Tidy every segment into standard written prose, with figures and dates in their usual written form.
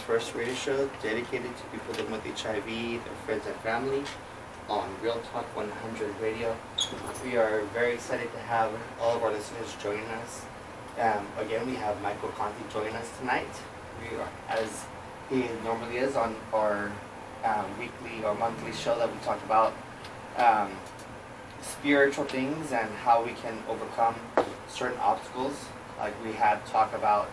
first radio show dedicated to people living with HIV, their friends and family, on Real Talk 100 Radio. We are very excited to have all of our listeners join us. Again, we have Michael Conteh joining us tonight. We are, as he normally is, on our weekly or monthly show that we talk about spiritual things and how we can overcome certain obstacles. Like we had talk about,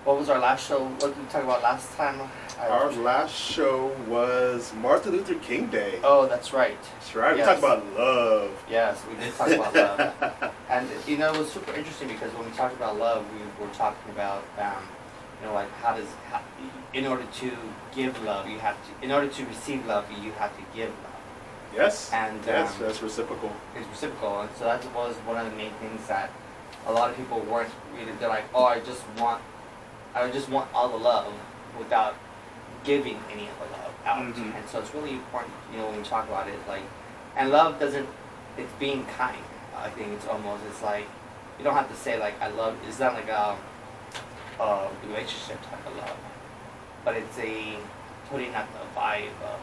what was our last show? What did we talk about last time? Our last show was Martin Luther King Day. Oh, that's right. That's right. Yes. We talked about love. Yes, we did talk about love. And, you know, it was super interesting because when we talked about love, we were talking about, you know, like in order to give love, you have to, in order to receive love, you have to give love. Yes. And yes, that's reciprocal. It's reciprocal. And so that was one of the main things that a lot of people weren't really, they're like, oh, I just want all the love without giving any of the love out. Mm-hmm. And so it's really important, you know, when we talk about it, like, and love doesn't, it's being kind. I think it's like, you don't have to say like, I love, it's not like a relationship type of love, but it's a putting out the vibe of,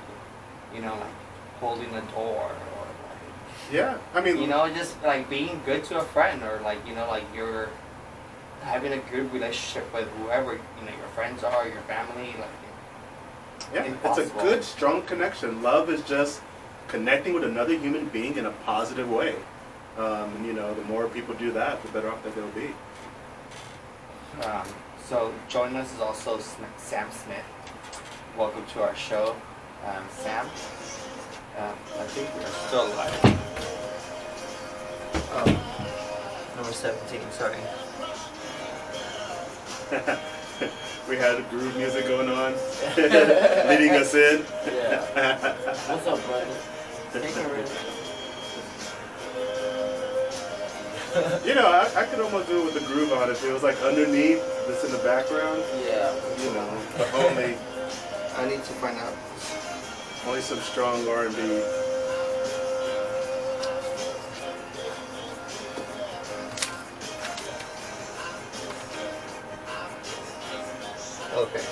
you know, like holding the door, or like, yeah, I mean, you know, just like being good to a friend, or like, you know, like you're having a good relationship with whoever, you know, your friends are, your family, like, yeah, impossible. It's a good, strong connection. Love is just connecting with another human being in a positive way. And, you know, the more people do that, the better off that they'll be. So joining us is also Sam Smith. Welcome to our show, Sam. I think we are still live. Number 17, sorry. We had groove music going on, leading us in. Yeah. What's up, buddy? Take a risk. You know, I could almost do it with the groove on it. It was like underneath, this in the background. Yeah. You know, but only. I need to find out. Only some strong R&B. Okay.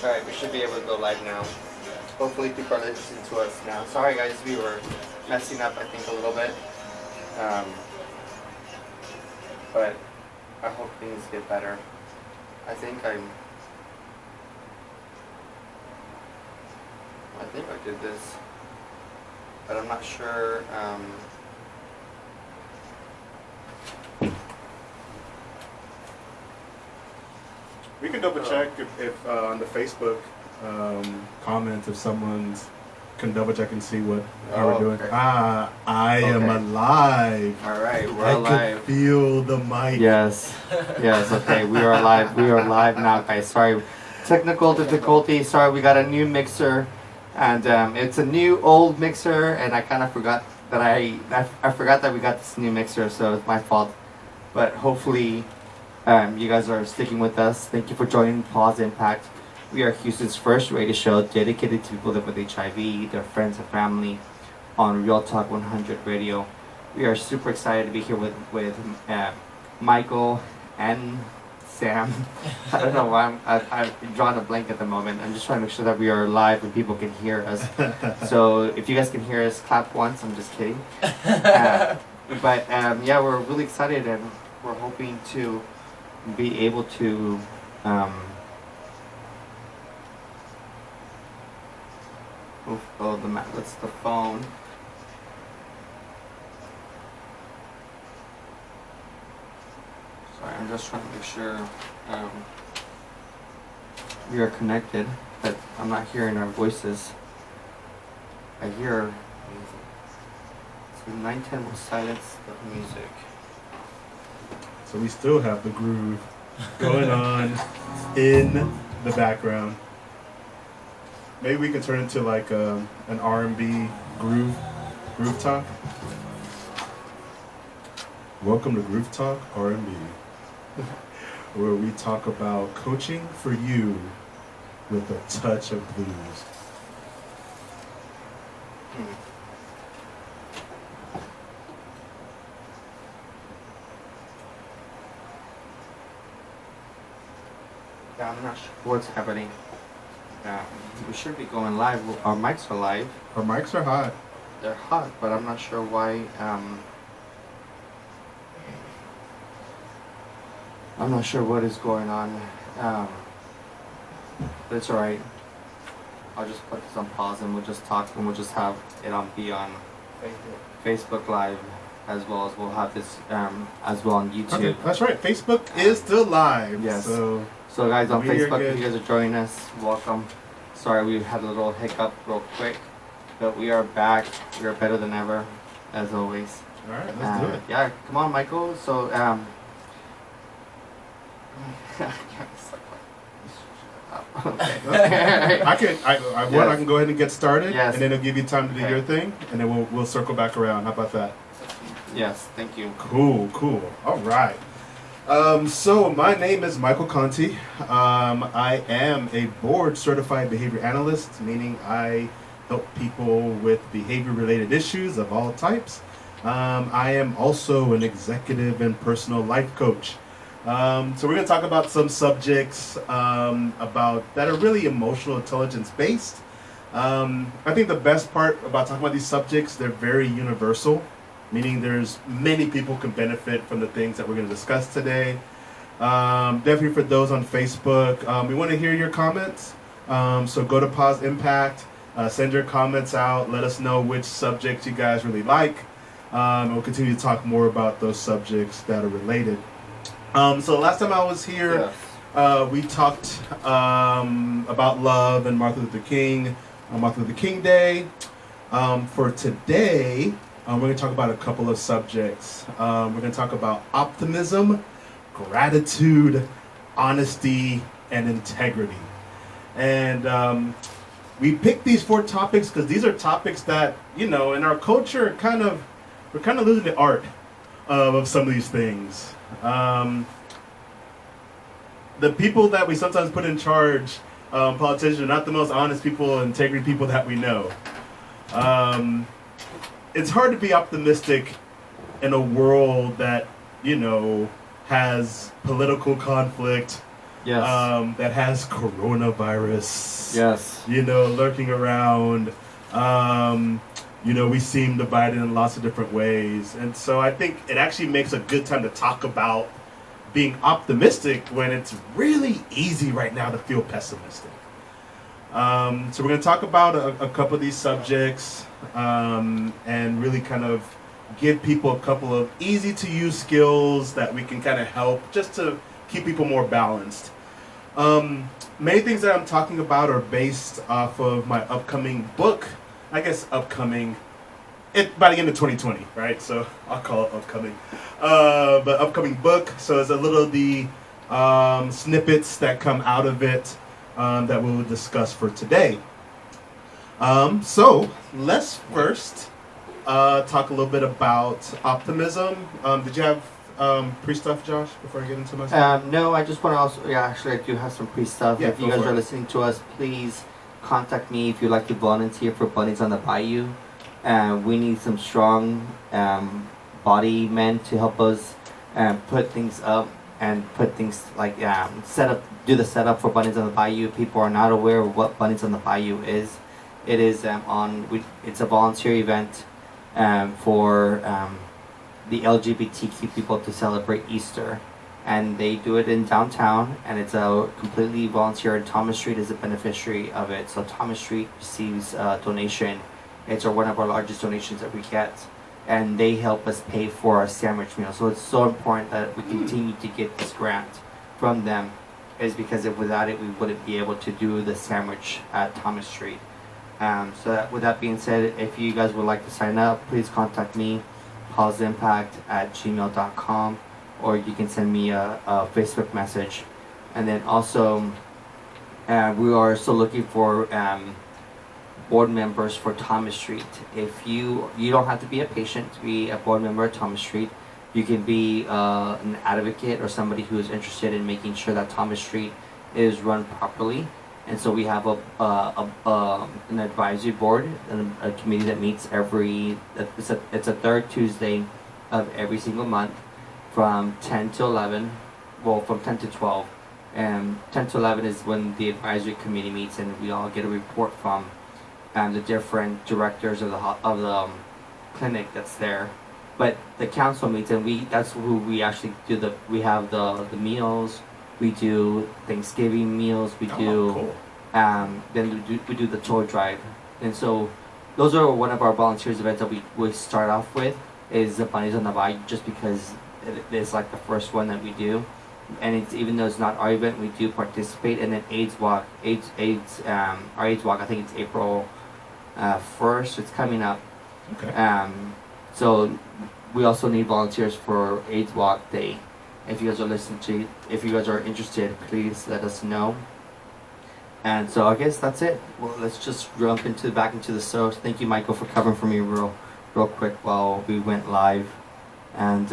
Alright, we should be able to go live now. Hopefully people are listening to us now. Sorry guys, we were messing up I think a little bit. But I hope things get better. I think I did this, but I'm not sure. We can double check if on the Facebook comment if someone's can double check and see how we're doing. Okay. I am alive. All right, we're I alive. can feel the mic. Yes, yes. Okay, we are live. We are live now, guys. Sorry, technical difficulty. Sorry, we got a new mixer, and it's a new old mixer, and I kind of forgot that I forgot that we got this new mixer, so it's my fault. But hopefully, you guys are sticking with us. Thank you for joining POZ Impact. We are Houston's first radio show dedicated to people living with HIV, their friends and family, on Real Talk 100 Radio. We are super excited to be here with Michael and Sam. I don't know why I'm drawing a blank at the moment. I'm just trying to make sure that we are live and people can hear us. So if you guys can hear us, clap once. I'm just kidding. But yeah, we're really excited, and we're hoping to be able to that's the phone. Sorry, I'm just trying to make sure we are connected, but I'm not hearing our voices. I hear music. So 910 will silence the music. So we still have the groove going on in the background. Maybe we can turn into like an R&B groove talk. Welcome to Groove Talk R&B, where we talk about coaching for you with a touch of blues. I'm not sure what's happening. We should be going live. Our mics are live. Our mics are hot. They're hot, but I'm not sure why. I'm not sure what is going on. But it's alright. I'll just put this on pause and we'll just talk and we'll just have it be on Facebook Live as well as we'll have this as well on YouTube. Okay, that's right. Facebook is still live. Yes. So guys on Facebook, good. if you guys are joining us, welcome. Sorry we had a little hiccup real quick, but we are back. We are better than ever, as always. All right, let's do it. Yeah, come on, Michael. So okay. I can go ahead and get started, Yes. and then it'll give you time to do Okay. your thing, and then we'll circle back around. How about that? Yes, thank you. Cool. All right. So my name is Michael Conteh. I am a board certified behavior analyst, meaning I help people with behavior related issues of all types. I am also an executive and personal life coach. So we're going to talk about some subjects about that are really emotional intelligence based. I think the best part about talking about these subjects, they're very universal, meaning there's many people can benefit from the things that we're going to discuss today. Definitely for those on Facebook, we want to hear your comments. So go to POZ Impact, send your comments out, let us know which subjects you guys really like. And we'll continue to talk more about those subjects that are related. So last time I was here, we talked about love and Martin Luther King on Martin Luther King Day. For today, we're going to talk about a couple of subjects. We're going to talk about optimism, gratitude, honesty, and integrity. And we picked these 4 topics because these are topics that, in our culture, we're kind of losing the art of some of these things. The people that we sometimes put in charge, politicians, are not the most honest people, integrity people that we know. It's hard to be optimistic in a world that, has political conflict, that has coronavirus, lurking around. We seem divided in lots of different ways. And so I think it actually makes a good time to talk about being optimistic when it's really easy right now to feel pessimistic. So we're going to talk about a couple of these subjects and really kind of give people a couple of easy to use skills that we can kind of help just to keep people more balanced. Many things that I'm talking about are based off of my upcoming book. I guess upcoming, by the end of 2020, right? So I'll call it upcoming. But upcoming book, so it's a little of the snippets that come out of it that we will discuss for today. So let's first talk a little bit about optimism. Did you have pre-stuff, Josh, before I get into my stuff? No, I just want to also, actually I do have some pre-stuff. Yeah, if you guys are listening to us, please contact me if you'd like to volunteer for Bunnies on the Bayou. We need some strong body men to help us put things up and put things like do the setup for Bunnies on the Bayou. People are not aware of what Bunnies on the Bayou is. It is it's a volunteer event for the LGBTQ people to celebrate Easter. And they do it in downtown, and it's a completely volunteer, and Thomas Street is a beneficiary of it. So Thomas Street receives a donation. It's one of our largest donations that we get, and they help us pay for our sandwich meal. So it's so important that we continue to get this grant from them, is because without it we wouldn't be able to do the sandwich at Thomas Street. With that being said, if you guys would like to sign up, please contact me, pauzimpact@gmail.com. or you can send me a Facebook message. And then also, we are still looking for board members for Thomas Street. If you don't have to be a patient to be a board member at Thomas Street. You can be an advocate or somebody who is interested in making sure that Thomas Street is run properly. And so we have an advisory board and a committee that meets it's a third Tuesday of every single month, from 10 to 11, well, from 10 to 12, 10 to 11 is when the advisory committee meets and we all get a report from the different directors of the clinic that's there. But the council meets and that's who we actually do we have the meals, we do Thanksgiving meals, we do Cool. then we do the toy drive. And so those are one of our volunteers events that we start off with is the Bunnies on the Bike, just because it's like the first one that we do. And it's, even though it's not our event, we do participate. And then AIDS Walk, our AIDS Walk, I think it's April 1st, it's coming up. Okay. So we also need volunteers for AIDS Walk Day. If you guys are interested, please let us know. And so I guess that's it. Well, let's just jump back into the show. Thank you, Michael, for covering for me real quick while we went live. And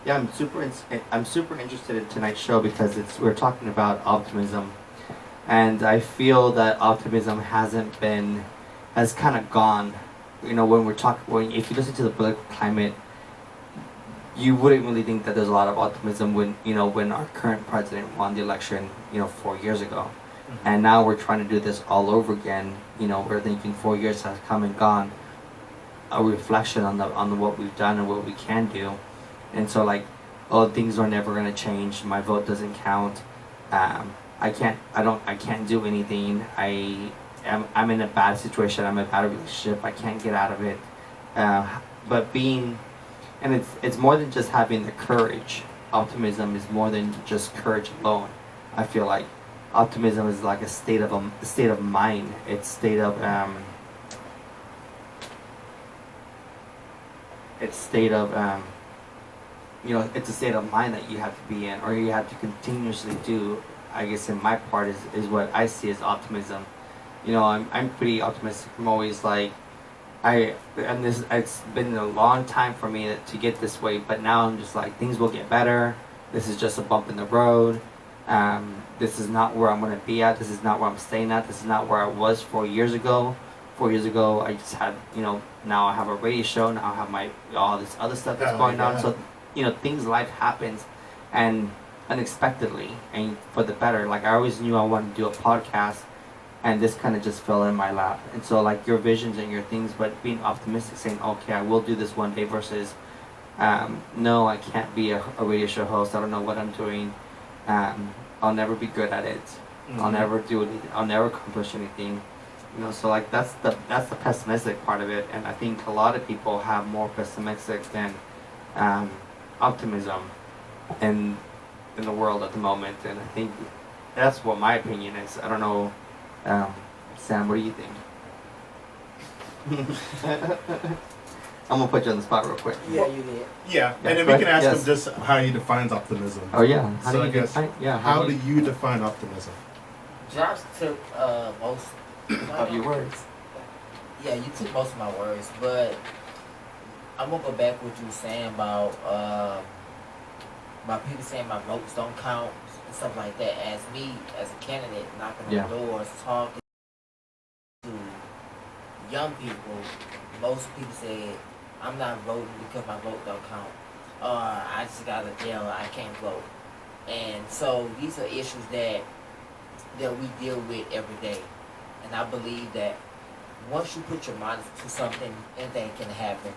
yeah, I'm super interested in tonight's show because we're talking about optimism, and I feel that optimism has kind of gone. You know, if you listen to the political climate, you wouldn't really think that there's a lot of optimism when our current president won the election 4 years ago. And now we're trying to do this all over again. We're thinking 4 years has come and gone. A reflection on what we've done and what we can do. And so things are never gonna change. My vote doesn't count. I can't do anything. I'm in a bad situation. I'm in a bad relationship. I can't get out of it. And it's more than just having the courage. Optimism is more than just courage alone. I feel like optimism is like a state of mind. It's a state of it's a state of mind that you have to be in, or you have to continuously do. I guess in my part is what I see as optimism. I'm pretty optimistic. I'm always it's been a long time for me to get this way, but now I'm just like, things will get better. This is just a bump in the road. This is not where I'm going to be at. This is not where I'm staying at. This is not where I was 4 years ago. 4 years ago, I just had, now I have a radio show. Now I have all this other stuff that's going on. So, life happens and unexpectedly and for the better. Like, I always knew I wanted to do a podcast, and this kind of just fell in my lap. And so, your visions and your things, but being optimistic, saying, okay, I will do this one day versus, no, I can't be a radio show host. I don't know what I'm doing. I'll never be good at it. Mm-hmm. I'll never do anything. I'll never accomplish anything. So that's the pessimistic part of it, and I think a lot of people have more pessimistic than optimism in the world at the moment, and I think that's what my opinion is. I don't know, Sam, what do you think? I'm gonna put you on the spot real quick. Yeah, you did. Yeah, and then we can ask him just how he defines optimism. Oh yeah. How do you define optimism? Josh took most of your words. Yeah, you took most of my words, but I'm gonna go back what you were saying about people saying my votes don't count and stuff like that. As me, as a candidate, knocking on doors, talking to young people, most people say I'm not voting because my vote don't count. I just got a jail, I can't vote. And so these are issues that we deal with every day. And I believe that once you put your mind to something, anything can happen.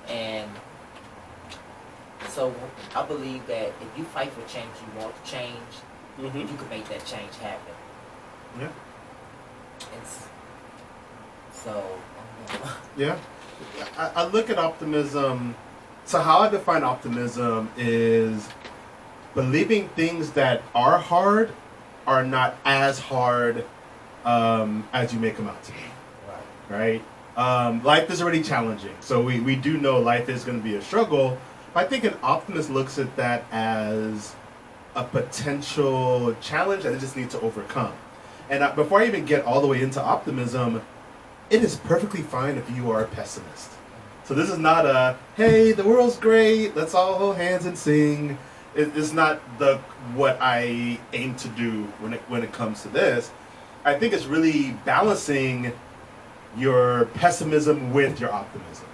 And so I believe that if you fight for change, you want to change, you can make that change happen. Yeah. And so, yeah. I look at optimism. So how I define optimism is believing things that are hard are not as hard as you make them out to be. Right? Life is already challenging. So we do know life is going to be a struggle. But I think an optimist looks at that as a potential challenge that it just needs to overcome. And before I even get all the way into optimism, it is perfectly fine if you are a pessimist. So this is not a, hey, the world's great, let's all hold hands and sing. It's not what I aim to do when it comes to this. I think it's really balancing your pessimism with your optimism.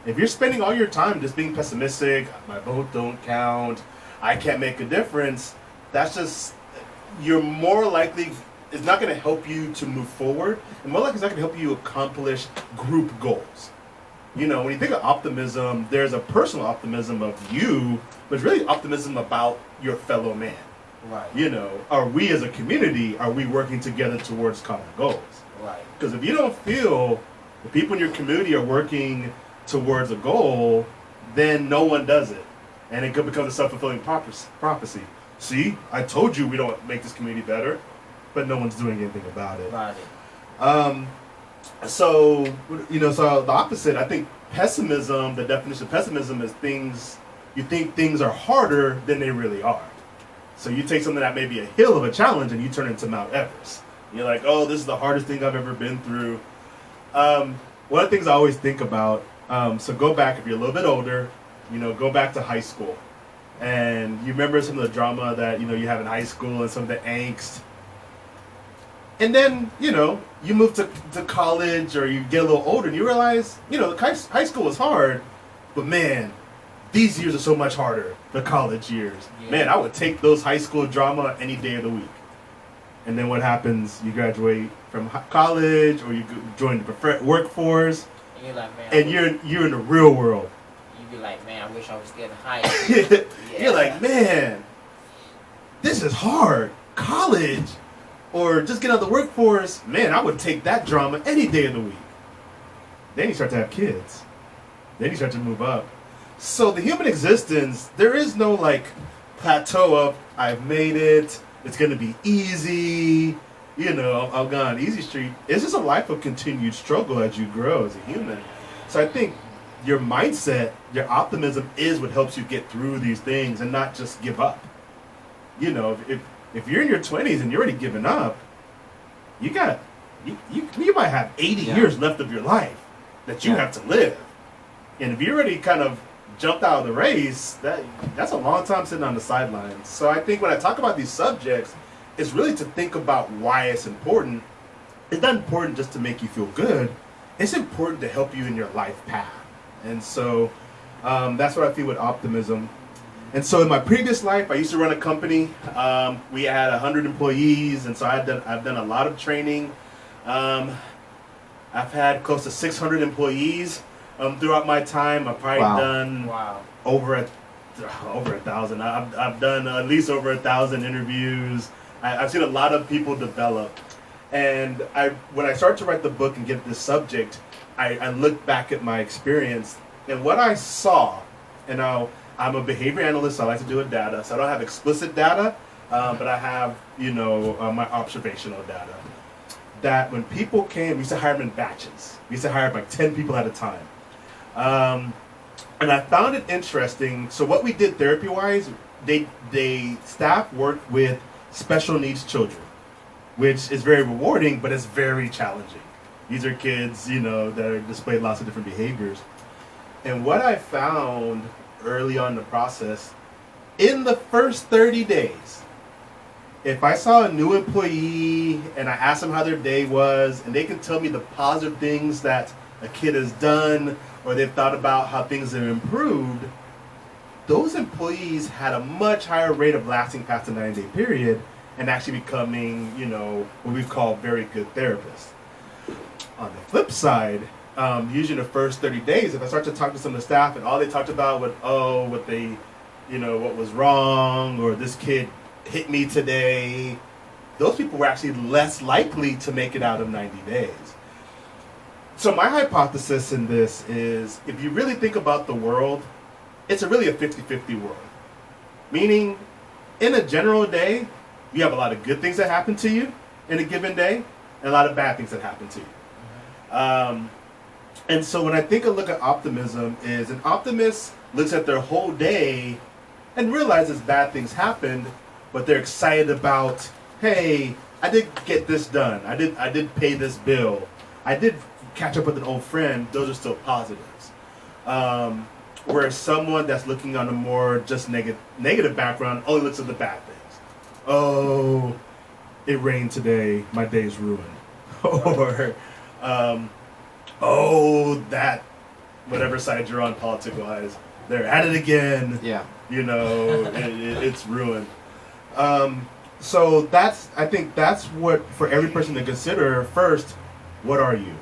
If you're spending all your time just being pessimistic, my vote don't count, I can't make a difference, that's just you're more likely, it's not going to help you to move forward, and more likely it's not going to help you accomplish group goals. You know, when you think of optimism, there's a personal optimism of you, but it's really optimism about your fellow man. Right. You know, are we as a community, are we working together towards common goals? Right. Because if you don't feel the people in your community are working towards a goal, then no one does it. And it could become a self-fulfilling prophecy. See, I told you we don't make this community better, but no one's doing anything about it. Right. So, you know, so the opposite, I think pessimism, the definition of pessimism is things, you think things are harder than they really are. So you take something that may be a hill of a challenge and you turn it into Mount Everest. You're like, oh, this is the hardest thing I've ever been through. One of the things I always think about, so go back, if you're a little bit older, you know, go back to high school. And you remember some of the drama that, you know, you have in high school and some of the angst. And then, you know, you move to college or you get a little older and you realize, you know, high school was hard, but man, these years are so much harder, the college years. Yeah. Man, I would take those high school drama any day of the week. And then what happens? You graduate from college or you join the workforce. And you're like, man, and you're in the real world. You be like, man, I wish I was still in high school. Yeah. You're like, man, this is hard. College. Or just get out of the workforce, man, I would take that drama any day of the week. Then you start to have kids. Then you start to move up. So the human existence, there is no like plateau of, I've made it, it's going to be easy, you know, I've gone easy street. It's just a life of continued struggle as you grow as a human. So I think your mindset, your optimism is what helps you get through these things and not just give up. You know, if you're in your 20s and you're already giving up, you might have 80 years left of your life that you have to live. And if you already kind of jumped out of the race, that's a long time sitting on the sidelines. So I think when I talk about these subjects, it's really to think about why it's important. It's not important just to make you feel good. It's important to help you in your life path. And so that's what I feel with optimism. And so in my previous life, I used to run a company. We had 100 employees, and so I've done a lot of training. I've had close to 600 employees throughout my time. I've probably done over 1,000. I've done at least over 1,000 interviews. I've seen a lot of people develop. And when I started to write the book and get this subject, I looked back at my experience and what I saw, and I'm a behavior analyst, so I like to do with data. So I don't have explicit data, but I have, you know, my observational data. That when people came, we used to hire them in batches. We used to hire like 10 people at a time. And I found it interesting. So what we did therapy-wise, staff worked with special needs children, which is very rewarding, but it's very challenging. These are kids, you know, that are displayed lots of different behaviors. And what I found early on in the process, in the first 30 days, if I saw a new employee and I asked them how their day was, and they can tell me the positive things that a kid has done, or they've thought about how things have improved, those employees had a much higher rate of lasting past the 90-day period and actually becoming, you know, what we call very good therapists. On the flip side, usually the first 30 days, if I start to talk to some of the staff and all they talked about was, what was wrong, or this kid hit me today, those people were actually less likely to make it out of 90 days. So my hypothesis in this is, if you really think about the world, it's really a 50-50 world. Meaning, in a general day, you have a lot of good things that happen to you in a given day, and a lot of bad things that happen to you. And so when I look at optimism, is an optimist looks at their whole day and realizes bad things happened, but they're excited about, hey, I did get this done. I did pay this bill. I did catch up with an old friend. Those are still positives. Whereas someone that's looking on a more just negative background only looks at the bad things. Oh, it rained today. My day's ruined. Or, that whatever side you're on political-wise, they're at it again. Yeah. You know, it's ruined. So I think that's what, for every person to consider first, what are you?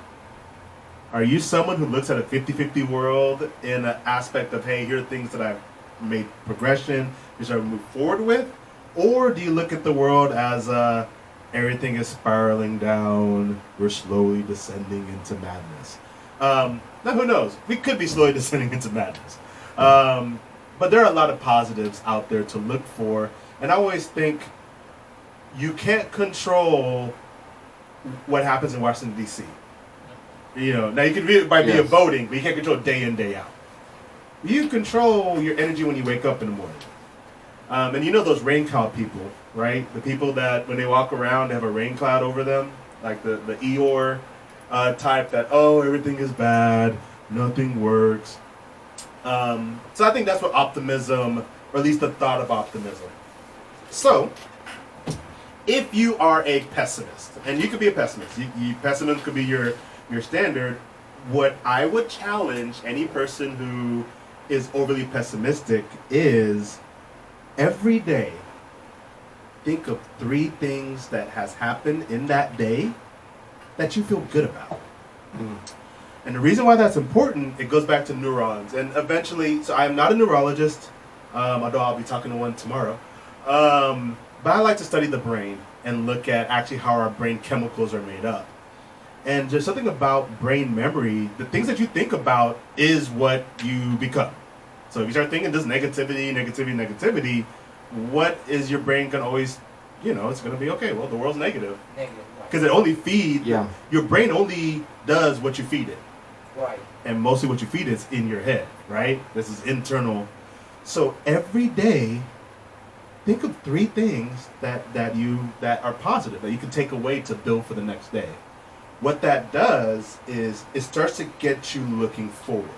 Are you someone who looks at a 50-50 world in an aspect of, hey, here are things that I've made progression, which I move forward with? Or do you look at the world as everything is spiraling down, we're slowly descending into madness? Now, who knows? We could be slowly descending into madness. But there are a lot of positives out there to look for. And I always think you can't control what happens in Washington, D.C. You know, now you can read it by via voting, but you can't control day in, day out. You control your energy when you wake up in the morning. And you know those rain cloud people, right? The people that when they walk around, they have a rain cloud over them, like the Eeyore type that, oh, everything is bad, nothing works. So I think that's what optimism, or at least the thought of optimism. So, if you are a pessimist, and you could be a pessimist, pessimism could be your standard, what I would challenge any person who is overly pessimistic is every day think of 3 things that has happened in that day that you feel good about. And the reason why that's important, it goes back to neurons. And eventually, so I'm not a neurologist, although I'll be talking to one tomorrow. But I like to study the brain and look at actually how our brain chemicals are made up. And there's something about brain memory. The things that you think about is what you become. So if you start thinking this negativity, what is your brain going to always, it's going to be, okay, well, the world's negative. Because it only feeds, your brain only does what you feed it. Right. And mostly what you feed is in your head, right? This is internal. So every day, think of 3 things that are positive, that you can take away to build for the next day. What that does is it starts to get you looking forward.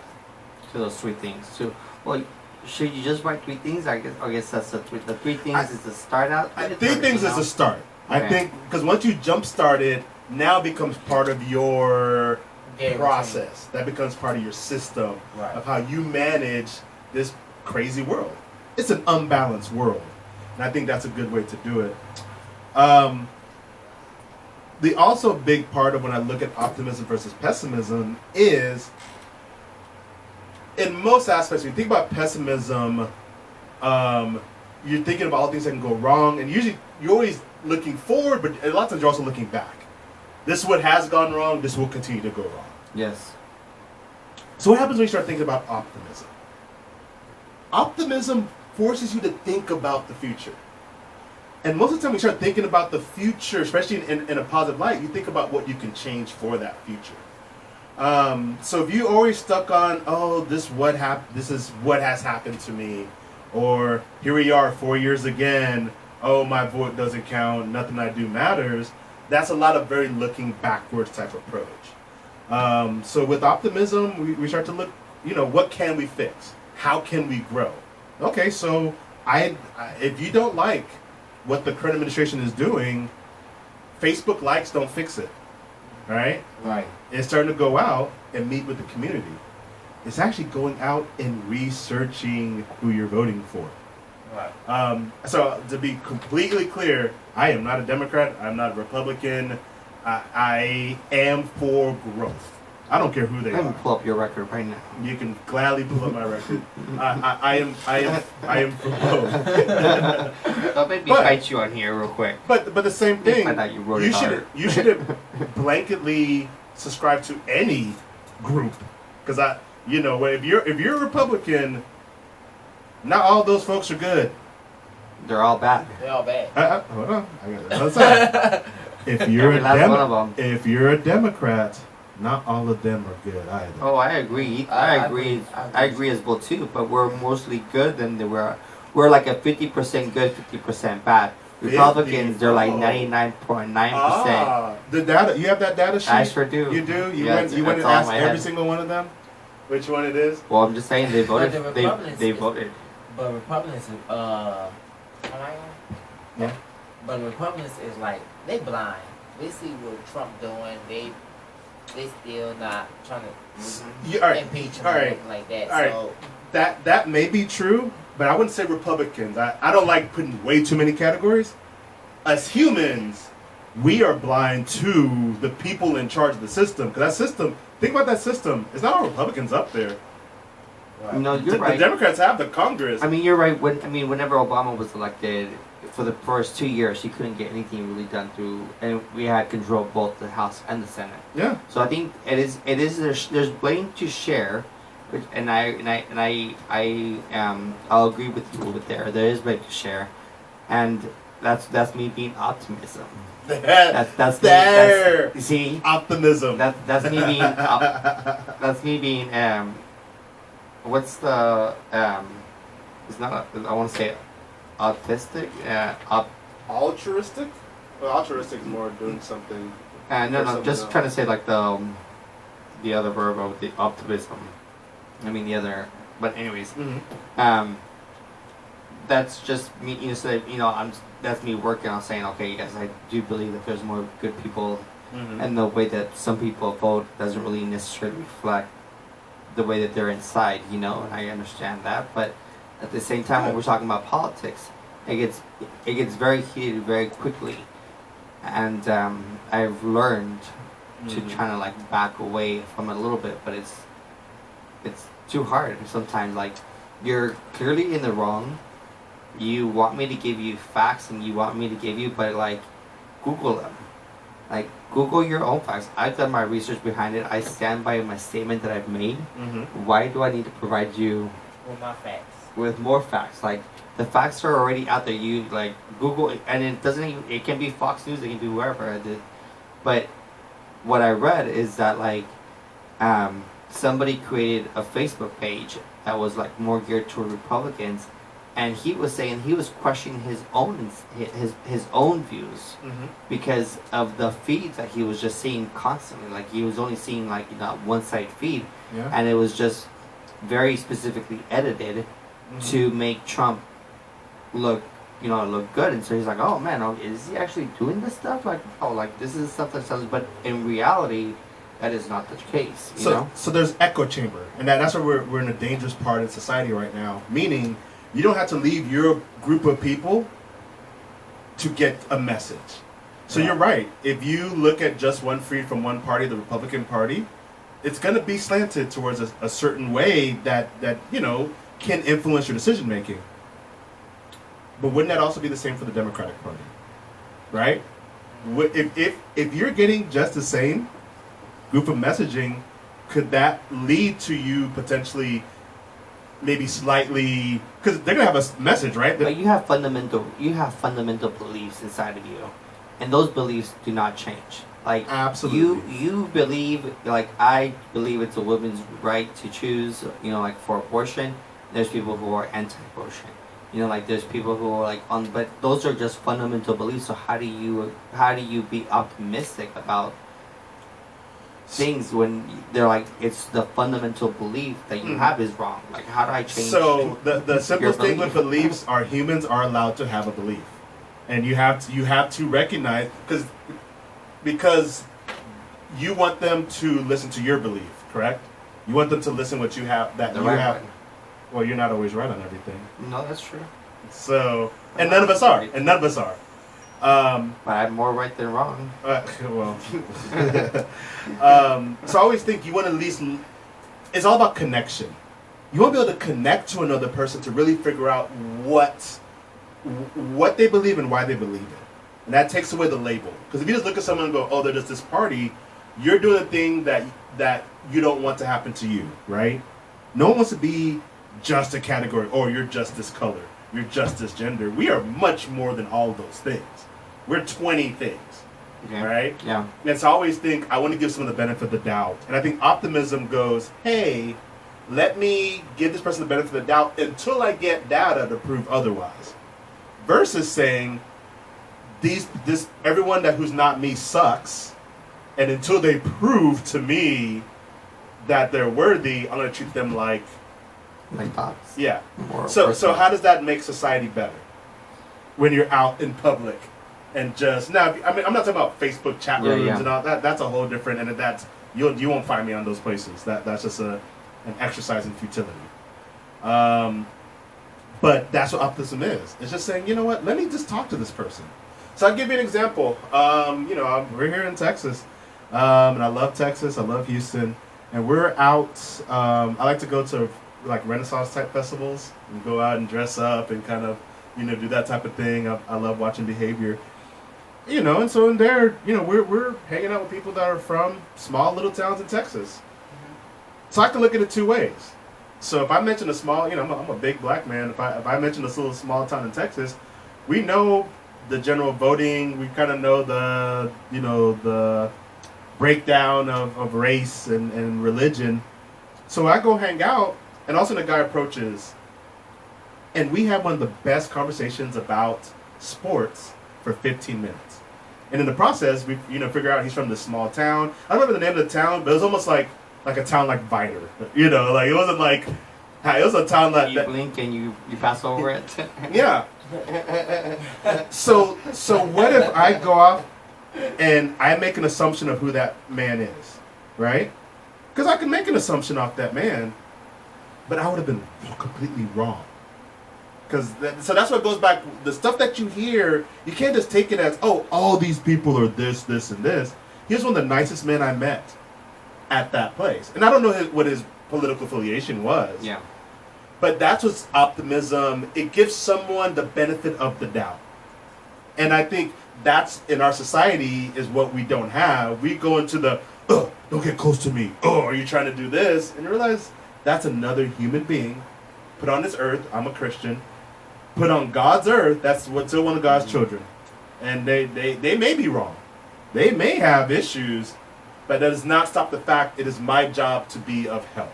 To those 3 things. So, well, should you just write 3 things? I guess that's the 3 things is the start out. 3 things is a start. Okay. I think because once you jump started, now becomes part of your process. That becomes part of your system of how you manage this crazy world. It's an unbalanced world, and I think that's a good way to do it. The also big part of when I look at optimism versus pessimism is, in most aspects, when you think about pessimism, you're thinking about all things that can go wrong, and usually you're always looking forward, but a lot of times you're also looking back. This is what has gone wrong, this will continue to go wrong. Yes. So what happens when you start thinking about optimism? Optimism forces you to think about the future. And most of the time when you start thinking about the future, especially in a positive light, you think about what you can change for that future. So if you always stuck on, oh, this is what has happened to me, or here we are 4 years again, oh, my vote doesn't count, nothing I do matters, that's a lot of very looking backwards type approach. So with optimism, we start to look, what can we fix? How can we grow? Okay, so if you don't like what the current administration is doing, Facebook likes don't fix it, right? Right. It's starting to go out and meet with the community. It's actually going out and researching who you're voting for. Right. So to be completely clear, I am not a Democrat. I'm not a Republican. I am for growth. I don't care who they Let me are. pull up your record right now. You can gladly pull up my record. I am for both. I'll maybe fight you on here real quick. But the same thing. I thought you wrote it hard. You shouldn't blanketly subscribe to any group, because if you're a Republican, not all those folks are good. They're all bad. They're all bad. Hold on, I got the other side. If you're a Democrat, not all of them are good either. Oh, I agree. I agree as well too. But we're mostly good, and we're like a 50% good, 50% bad. Republicans, they're like 99.9%. The data, you have that data sheet? I sure do. You do? You Yeah, went and that's all asked in my every head. single one of them which one it is? Well, I'm just saying they voted. But the They Republicans voted. But Republicans, Yeah. But Republicans is like, they blind. They see what Trump doing. They still not trying to impeach him or anything like that. All right. So That may be true, but I wouldn't say Republicans. I don't like putting way too many categories. as humans, we are blind to the people in charge of the system. Because that system, think about that system. It's not all Republicans up there. Right. No, you're right. The Democrats have the Congress. I mean, you're right. Whenever Obama was elected, for the first 2 years, he couldn't get anything really done through, and we had control of both the House and the Senate. Yeah. So I think there's blame to share, which, I'll agree with you with there. There is blame to share, and that's me being optimism. That's there. you see, Optimism. that's me being that's me being what's the it's not I want to say autistic Altruistic? Well, altruistic is more doing something. no, just trying to say like the other verb of the optimism. I mean the other, but anyways, that's just me. That's me working on saying, okay, yes, I do believe that there's more good people, and the way that some people vote doesn't really necessarily reflect the way that they're inside, and I understand that, but at the same time, when we're talking about politics, it gets very heated very quickly, and I've learned to try to like back away from it a little bit, but it's too hard sometimes. Like, you're clearly in the wrong. You want me to give you facts, and you want me to give you, but like, Google them. Like, Google your own facts. I've done my research behind it. I stand by my statement that I've made. Why do I need to provide you With my facts. with more facts? Like, the facts are already out there. You like Google, and it doesn't even, it can be Fox News, it can be wherever. But what I read is that like somebody created a Facebook page that was like more geared toward Republicans, and he was saying he was questioning his own views because of the feeds that he was just seeing constantly. Like, he was only seeing like one side feed, and it was just very specifically edited to make Trump look good. And so he's like, oh man, is he actually doing this stuff? Like, oh, like this is stuff that sounds, but in reality, that is not the case. So there's echo chamber, and that's where we're in a dangerous part of society right now. Meaning, you don't have to leave your group of people to get a message. So you're right. If you look at just one feed from one party, the Republican Party, it's going to be slanted towards a certain way that can influence your decision making. But wouldn't that also be the same for the Democratic Party? Right? If you're getting just the same group of messaging, could that lead to you potentially maybe slightly, because they're gonna have a message, right? But you have fundamental beliefs inside of you, and those beliefs do not change. Like, absolutely, you believe, like, I believe it's a woman's right to choose, like, for abortion. There's people who are anti-abortion. Like, there's people who are like but those are just fundamental beliefs. So how do you be optimistic about things when they're like, it's the fundamental belief that you have is wrong? Like, how do I change? So the simplest thing with beliefs are humans are allowed to have a belief, and you have to recognize, because you want them to listen to your belief, correct? You want them to listen what you have that you have. Way. Well, you're not always right on everything. No, that's true. So, and none of us are. But I'm more right than wrong. So I always think you want to at least, it's all about connection. You want to be able to connect to another person to really figure out what they believe and why they believe it. And that takes away the label. Because if you just look at someone and go, oh, they're just this party, you're doing a thing that you don't want to happen to you, right? No one wants to be just a category. Oh, you're just this color. You're just this gender. We are much more than all those things. We're 20 things, right? Yeah. And so I always think I want to give someone the benefit of the doubt. And I think optimism goes, hey, let me give this person the benefit of the doubt until I get data to prove otherwise. Versus saying, everyone who's not me sucks, and until they prove to me that they're worthy, I'm going to treat them like thoughts. Yeah. So how does that make society better? When you're out in public and just now, I mean, I'm not talking about Facebook chat rooms and all that. That's a whole different, and that's you won't find me on those places. That's just an exercise in futility. But that's what optimism is. It's just saying, you know what? Let me just talk to this person. So I'll give you an example. We're here in Texas, and I love Texas. I love Houston, and we're out. I like to go to like Renaissance type festivals and go out and dress up and kind of, do that type of thing. I love watching behavior, and so in there, we're hanging out with people that are from small little towns in Texas. So I can look at it two ways. So if I mention a small, I'm a big black man. If I mention this little small town in Texas, we know the general voting. We kind of know the breakdown of race and religion. So I go hang out, and also the guy approaches, and we have one of the best conversations about sports for 15 minutes. And in the process, we figure out he's from this small town. I don't remember the name of the town, but it was almost like a town like Viter. Like it wasn't like, it was a town that you blink and you pass over it. Yeah. So what if I go off and I make an assumption of who that man is, right? Because I can make an assumption off that man, but I would have been completely wrong. So that's what goes back. The stuff that you hear, you can't just take it as, oh, all these people are this, this, and this. He was one of the nicest men I met at that place. And I don't know what his political affiliation was. Yeah. But that's what's optimism. It gives someone the benefit of the doubt. And I think that's, in our society, is what we don't have. We go into the, oh, don't get close to me. Oh, are you trying to do this? And you realize that's another human being put on this earth. I'm a Christian. Put on God's earth. That's what's still one of God's children. And they may be wrong. They may have issues, but that does not stop the fact it is my job to be of help.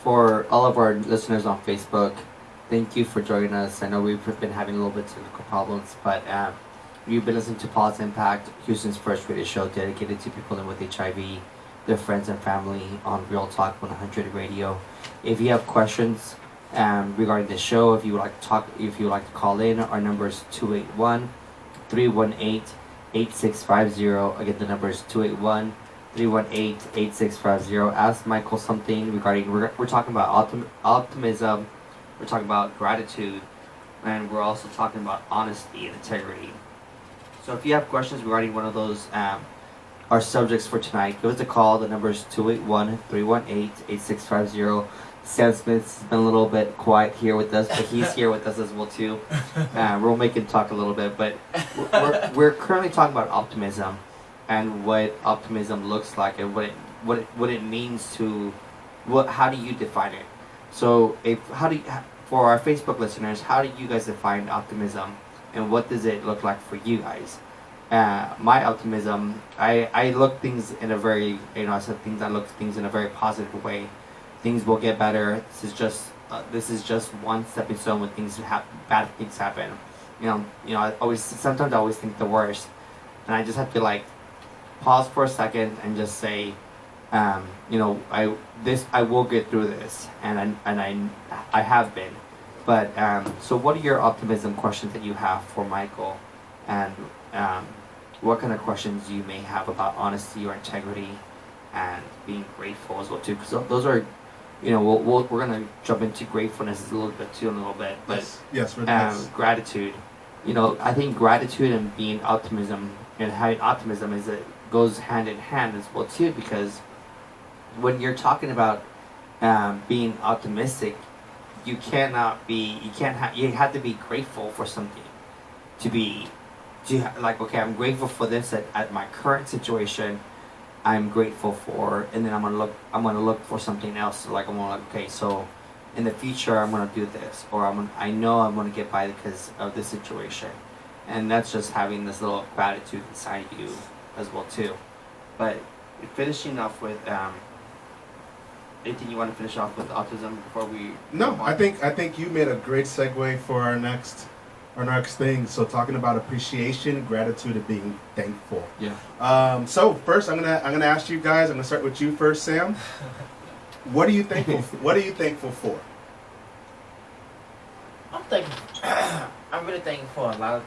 For all of our listeners on Facebook, thank you for joining us. I know we've been having a little bit of technical problems, but you've been listening to POZ Impact, Houston's first radio show dedicated to people living with HIV, their friends and family on Real Talk 100 Radio. If you have questions regarding the show, if you would like to talk, if you would like to call in, our number is 281-318-8650. Again, the number is 281-318-8650. Ask Michael something regarding, we're talking about optimism, we're talking about gratitude, and we're also talking about honesty and integrity. So if you have questions regarding one of those, our subjects for tonight, give us a call. The number is 281-318-8650. Sam Smith's been a little bit quiet here with us, but he's here with us as well too. We'll make him talk a little bit, but we're currently talking about optimism and what optimism looks like and what it means to how do you define it? So for our Facebook listeners, how do you guys define optimism and what does it look like for you guys? My optimism, I look things in a very, I look things in a very positive way. Things will get better. This is just one stepping stone when bad things happen. I sometimes I always think the worst, and I just have to pause for a second and just say, I will get through this, and I have been. But so what are your optimism questions that you have for Michael, and what kind of questions you may have about honesty or integrity and being grateful as well too? Because those are, we're gonna jump into gratefulness a little bit too in a little bit, but yes, gratitude. I think gratitude and being optimism and having optimism goes hand in hand as well too, because when you're talking about being optimistic, you have to be grateful for something okay, I'm grateful for this at my current situation. I'm grateful for, and then I'm gonna look for something else. Okay, so in the future I'm gonna do this, or I know I'm gonna get by because of this situation, and that's just having this little gratitude inside you as well too. But finishing off with anything you want to finish off with autism before we? No, I think you made a great segue for our next thing. So talking about appreciation, gratitude, and being thankful. Yeah. So first, I'm gonna ask you guys. I'm gonna start with you first, Sam. What are you thankful? What are you thankful for? I'm really thankful for a lot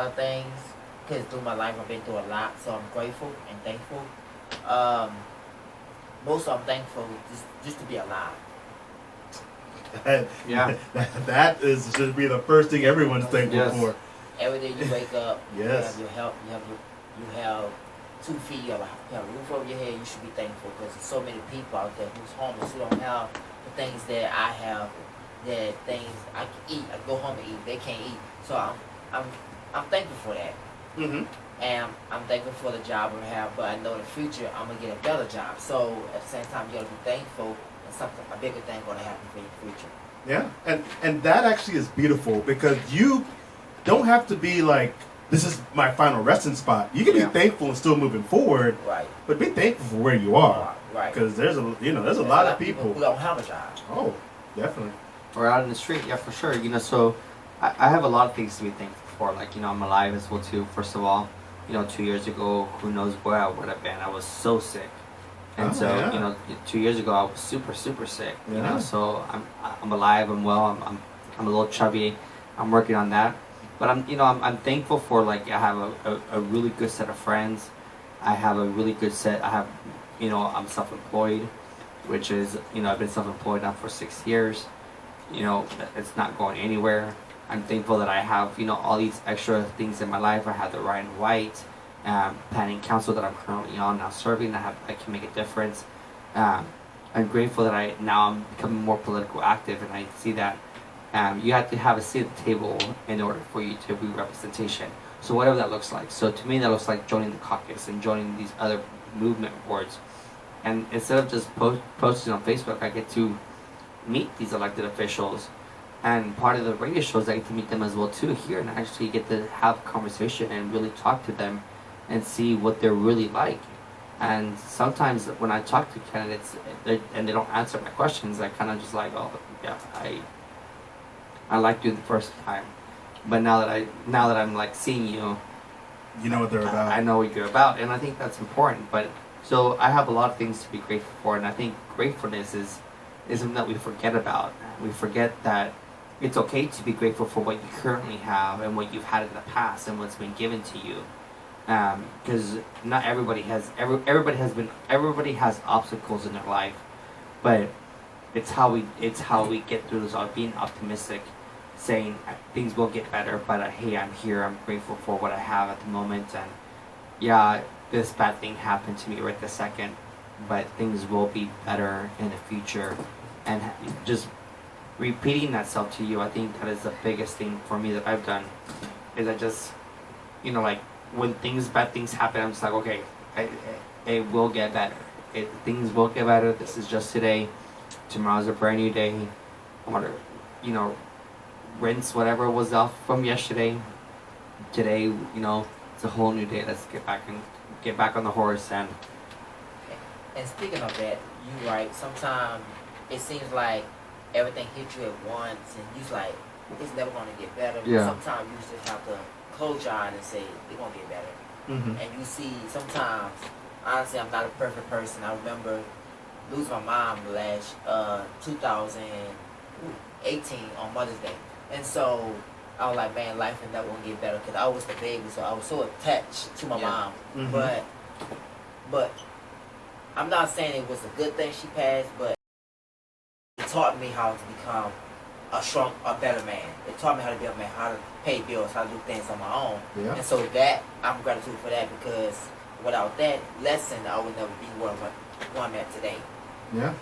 of things, because through my life I've been through a lot. So I'm grateful and thankful. Most I'm thankful just to be alive. That should be the first thing everyone's thankful for. Every day you wake up, you Yes. have your health, you have 2 feet, you have a roof over your head. You should be thankful because there's so many people out there who's homeless who don't have the things that I have, that things I can eat. I go home and eat. They can't eat. So I'm thankful for that. Mm-hmm. And I'm thankful for the job I have, but I know in the future I'm gonna get a better job. So at the same time, you gotta be thankful, and something a bigger thing gonna happen for your future. Yeah, and that actually is beautiful because you don't have to be like, this is my final resting spot. You can be thankful and still moving forward, right? But be thankful for where you are, right? Because there's a lot of people who don't have a job. Oh, definitely. Or out in the street, yeah, for sure. So I have a lot of things to be thankful for. Like, I'm alive as well too. First of all, 2 years ago, who knows where I would have been. I was so sick. And 2 years ago, I was super, super sick. Yeah. So I'm alive, I'm well, I'm a little chubby. I'm working on that. But I'm thankful for, like, I have a really good set of friends. I have a really good set. I'm self-employed, which is, I've been self-employed now for 6 years. It's not going anywhere. I'm thankful that I have, all these extra things in my life. I have the Ryan White planning council that I'm currently on now serving. I can make a difference. I'm grateful that I'm becoming more political active, and I see that you have to have a seat at the table in order for you to be representation. So whatever that looks like. So to me, that looks like joining the caucus and joining these other movement boards. And instead of just posting on Facebook, I get to meet these elected officials. And part of the radio shows, I get to meet them as well too here, and I actually get to have a conversation and really talk to them and see what they're really like. And sometimes when I talk to candidates and they don't answer my questions, I kind of just like, oh yeah, I liked you the first time, but now that I'm like seeing you, you know what they're about. I know what you're about, and I think that's important. But so I have a lot of things to be grateful for, and I think gratefulness is something that we forget about. We forget that it's okay to be grateful for what you currently have and what you've had in the past and what's been given to you. Because not everybody has everybody has obstacles in their life, but it's how we get through those. Being optimistic, saying things will get better, but hey, I'm here. I'm grateful for what I have at the moment, and yeah, this bad thing happened to me right this second, but things will be better in the future, and just repeating that self to you. I think that is the biggest thing for me that I've done. Is I just, like, when bad things happen, I'm just like, okay, it will get better. Things will get better. This is just today. Tomorrow's a brand new day. I want to, rinse whatever was off from yesterday. Today, it's a whole new day. Let's get back on the horse. And speaking of that, you're right. Sometimes it seems like everything hits you at once, and you're like, it's never going to get better. Yeah. Sometimes you just have to close your eyes and say, it's going to get better. Mm-hmm. And you see, sometimes, honestly, I'm not a perfect person. I remember losing my mom last 2018 on Mother's Day. And so I was like, man, life is never going to get better because I was the baby, so I was so attached to my mom. Mm-hmm. But I'm not saying it was a good thing she passed, but it taught me how to become a better man. It taught me how to be a man, how to pay bills, how to do things on my own. Yeah. And so that, I'm grateful for that, because without that lesson, I would never be where I'm at today. Yeah.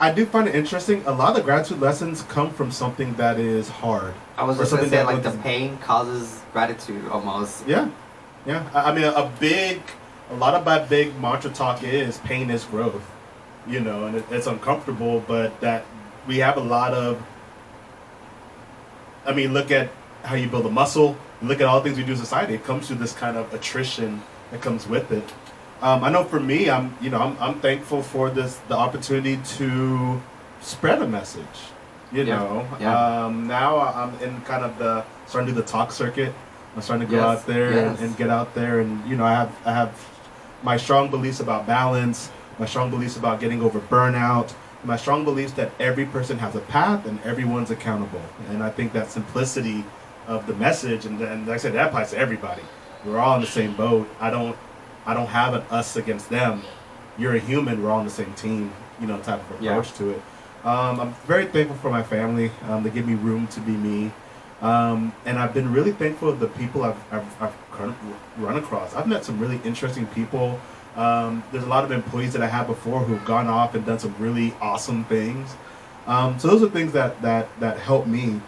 I do find it interesting. A lot of the gratitude lessons come from something that is hard. I was just going to say, like, the pain causes gratitude almost. Yeah. Yeah. I mean, a lot of my big mantra talk is pain is growth. And it's uncomfortable, but that we have a lot of, look at how you build a muscle, look at all the things we do in society. It comes through this kind of attrition that comes with it. I know for me, I'm thankful for the opportunity to spread a message. Now I'm in kind of starting to do the talk circuit. I'm starting to go out there and get out there, and I have my strong beliefs about balance, my strong beliefs about getting over burnout, my strong beliefs that every person has a path and everyone's accountable. And I think that simplicity of the message, and like I said, that applies to everybody. We're all in the same boat. I don't have an us against them. You're a human. We're all on the same team. Type of approach to it. I'm very thankful for my family. They give me room to be me. And I've been really thankful of the people I've run across. I've met some really interesting people. There's a lot of employees that I had before who've gone off and done some really awesome things. So those are things that help me.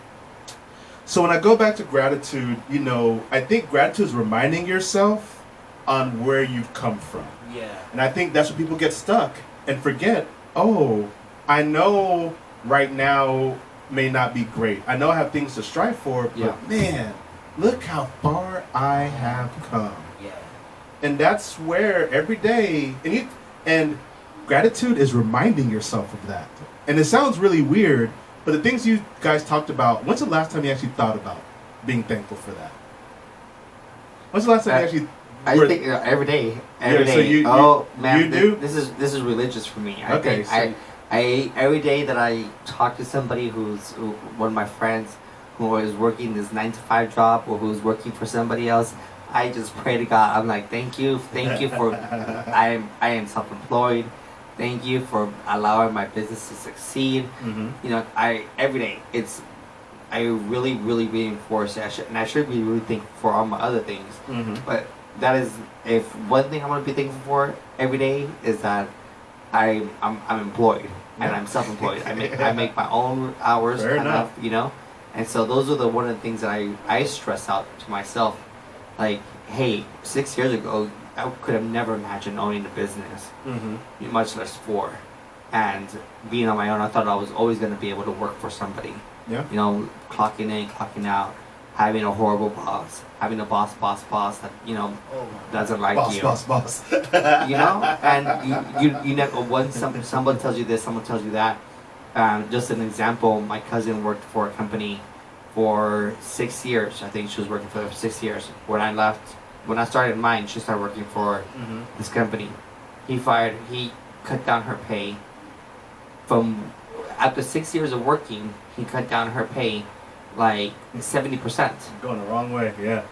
So when I go back to gratitude, I think gratitude is reminding yourself on where you've come from. Yeah. And I think that's where people get stuck and forget, oh, I know right now may not be great. I know I have things to strive for, but man, look how far I have come. Yeah. And that's where every day, and gratitude is reminding yourself of that. And it sounds really weird, but the things you guys talked about, when's the last time you actually thought about being thankful for that? When's the last time you actually... I think every day. Every day. So you man, you do? This is religious for me. Okay, I every day that I talk to somebody one of my friends who is working this 9-to-5 job or who's working for somebody else, I just pray to God. I'm like, thank you for I am self-employed. Thank you for allowing my business to succeed. Mm-hmm. Every day I really reinforce it. I should be really thankful for all my other things. Mm-hmm. But that is, if one thing I'm going to be thankful for every day is that I'm employed and I'm self-employed. I make my own hours. Fair enough. And so those are one of the things that I stress out to myself. Like, hey, 6 years ago, I could have never imagined owning a business, Mm-hmm. much less 4. And being on my own, I thought I was always going to be able to work for somebody. Yeah. Clocking in, clocking out, having a horrible boss, having a boss that doesn't like you. Boss. And you never, once someone tells you this, someone tells you that. Just an example, my cousin worked for a company for 6 years. I think she was working for them for 6 years. When I started mine, she started working for this company. He cut down her pay. After 6 years of working, he cut down her pay like 70%. Going the wrong way, yeah.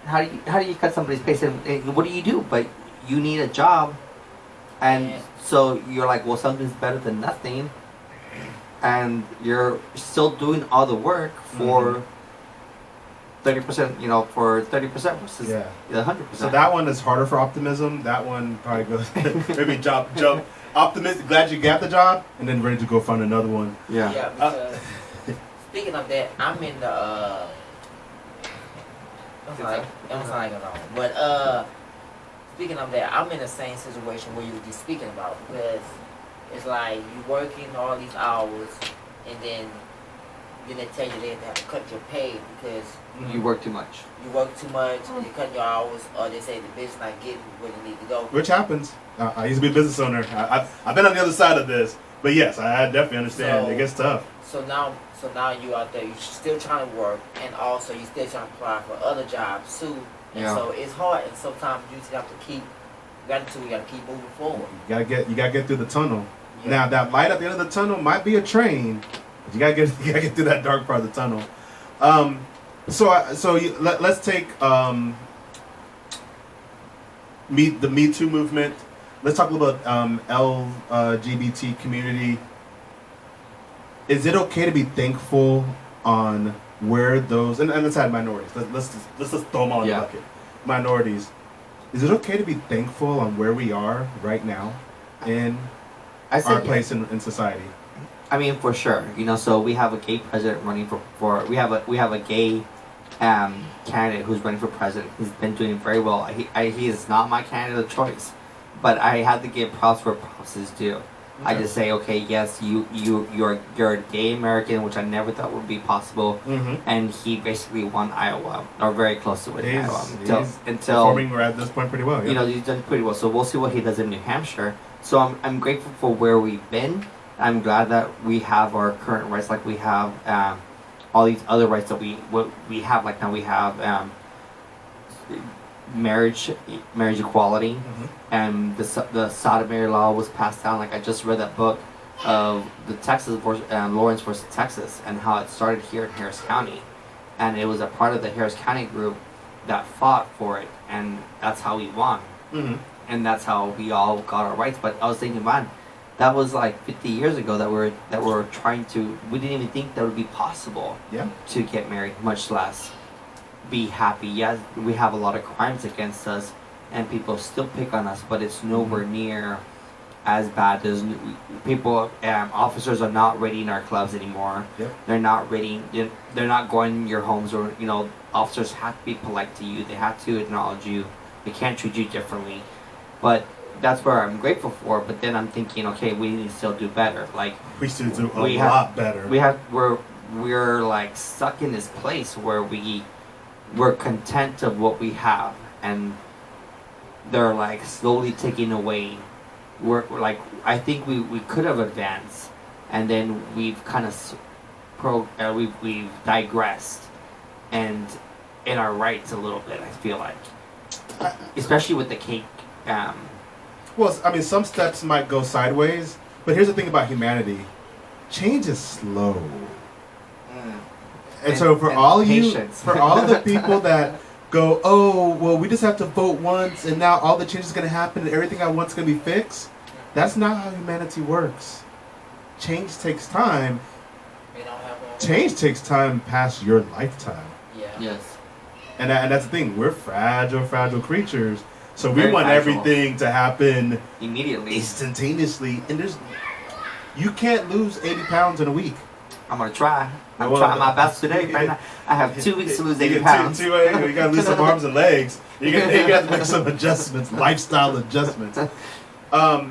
How do you cut somebody's pay? What do you do? But you need a job, and so you're like, well, something's better than nothing, and you're still doing all the work for 30%. For 30% versus 100%. So that one is harder for optimism. That one probably goes maybe jump. Optimistic, glad you got the job, and then ready to go find another one. Yeah. Yeah. Because speaking of that, I'm in the. But speaking of that, I'm in the same situation where you were just speaking about, because it's like you working all these hours, and then they tell you they have to cut your pay because you work too much. You work too much, they cut your hours, or they say the business not getting where they need to go. Which happens. I used to be a business owner. I've been on the other side of this, but yes, I definitely understand. It gets tough. So now you out there, you're still trying to work, and also you still trying to apply for other jobs too. And so it's hard, and sometimes you just have to keep gratitude. You got to keep moving forward. You gotta get through the tunnel. Yeah. Now that light at the end of the tunnel might be a train, but you gotta get through that dark part of the tunnel. Let's take the Me Too movement. Let's talk about LGBT community. Is it okay to be thankful on where those and let's add minorities. Let's just throw them all in the bucket. Minorities. Is it okay to be thankful on where we are right now in our place in society? I mean, for sure. So we have a gay president running for we have a gay candidate who's running for president. He's been doing very well. He is not my candidate of choice, but I have to give props where props is due. Okay. I just say, okay, yes, you're a gay American, which I never thought would be possible, and he basically won Iowa, or very close to winning Iowa. Until performing at this point pretty well. Yeah. He's done pretty well. So we'll see what he does in New Hampshire. So I'm grateful for where we've been. I'm glad that we have our current rights, like we have all these other rights that we have. Like now we have marriage equality, and the sodomy law was passed down. Like I just read that book of the Texas Lawrence versus Texas, and how it started here in Harris County, and it was a part of the Harris County group that fought for it, and that's how we won, and that's how we all got our rights. But I was thinking, man, that was like 50 years ago that we're trying to. We didn't even think that would be possible. Yeah. To get married, much less be happy. Yes, we have a lot of crimes against us, and people still pick on us, but it's nowhere near as bad. There's people, officers are not raiding our clubs anymore. Yep. They're not raiding. They're not going in your homes, or officers have to be polite to you. They have to acknowledge you. They can't treat you differently. But that's where I'm grateful for. But then I'm thinking, okay, we need to still do better. Like we still do a lot better. We're like stuck in this place where we're content of what we have, and they're like slowly taking away. We're like, I think we could have advanced, and then we've kind of we've digressed and in our rights a little bit. I feel like, especially with the cake. Well, I mean, some steps might go sideways, but here's the thing about humanity: change is slow. And so for all the people that go, oh, well, we just have to vote once, and now all the change is going to happen, and everything I want's going to be fixed. That's not how humanity works. Change takes time. Change takes time past your lifetime. Yeah. Yes. And that's the thing. We're fragile creatures. So we Very want fragile. everything to happen Immediately. instantaneously. And you can't lose 80 pounds in a week. I'm gonna try. I'm Well, trying my best today. Man. I have 2 weeks to lose 80 pounds. You gotta lose some arms and legs. You got to make some adjustments, lifestyle adjustments. And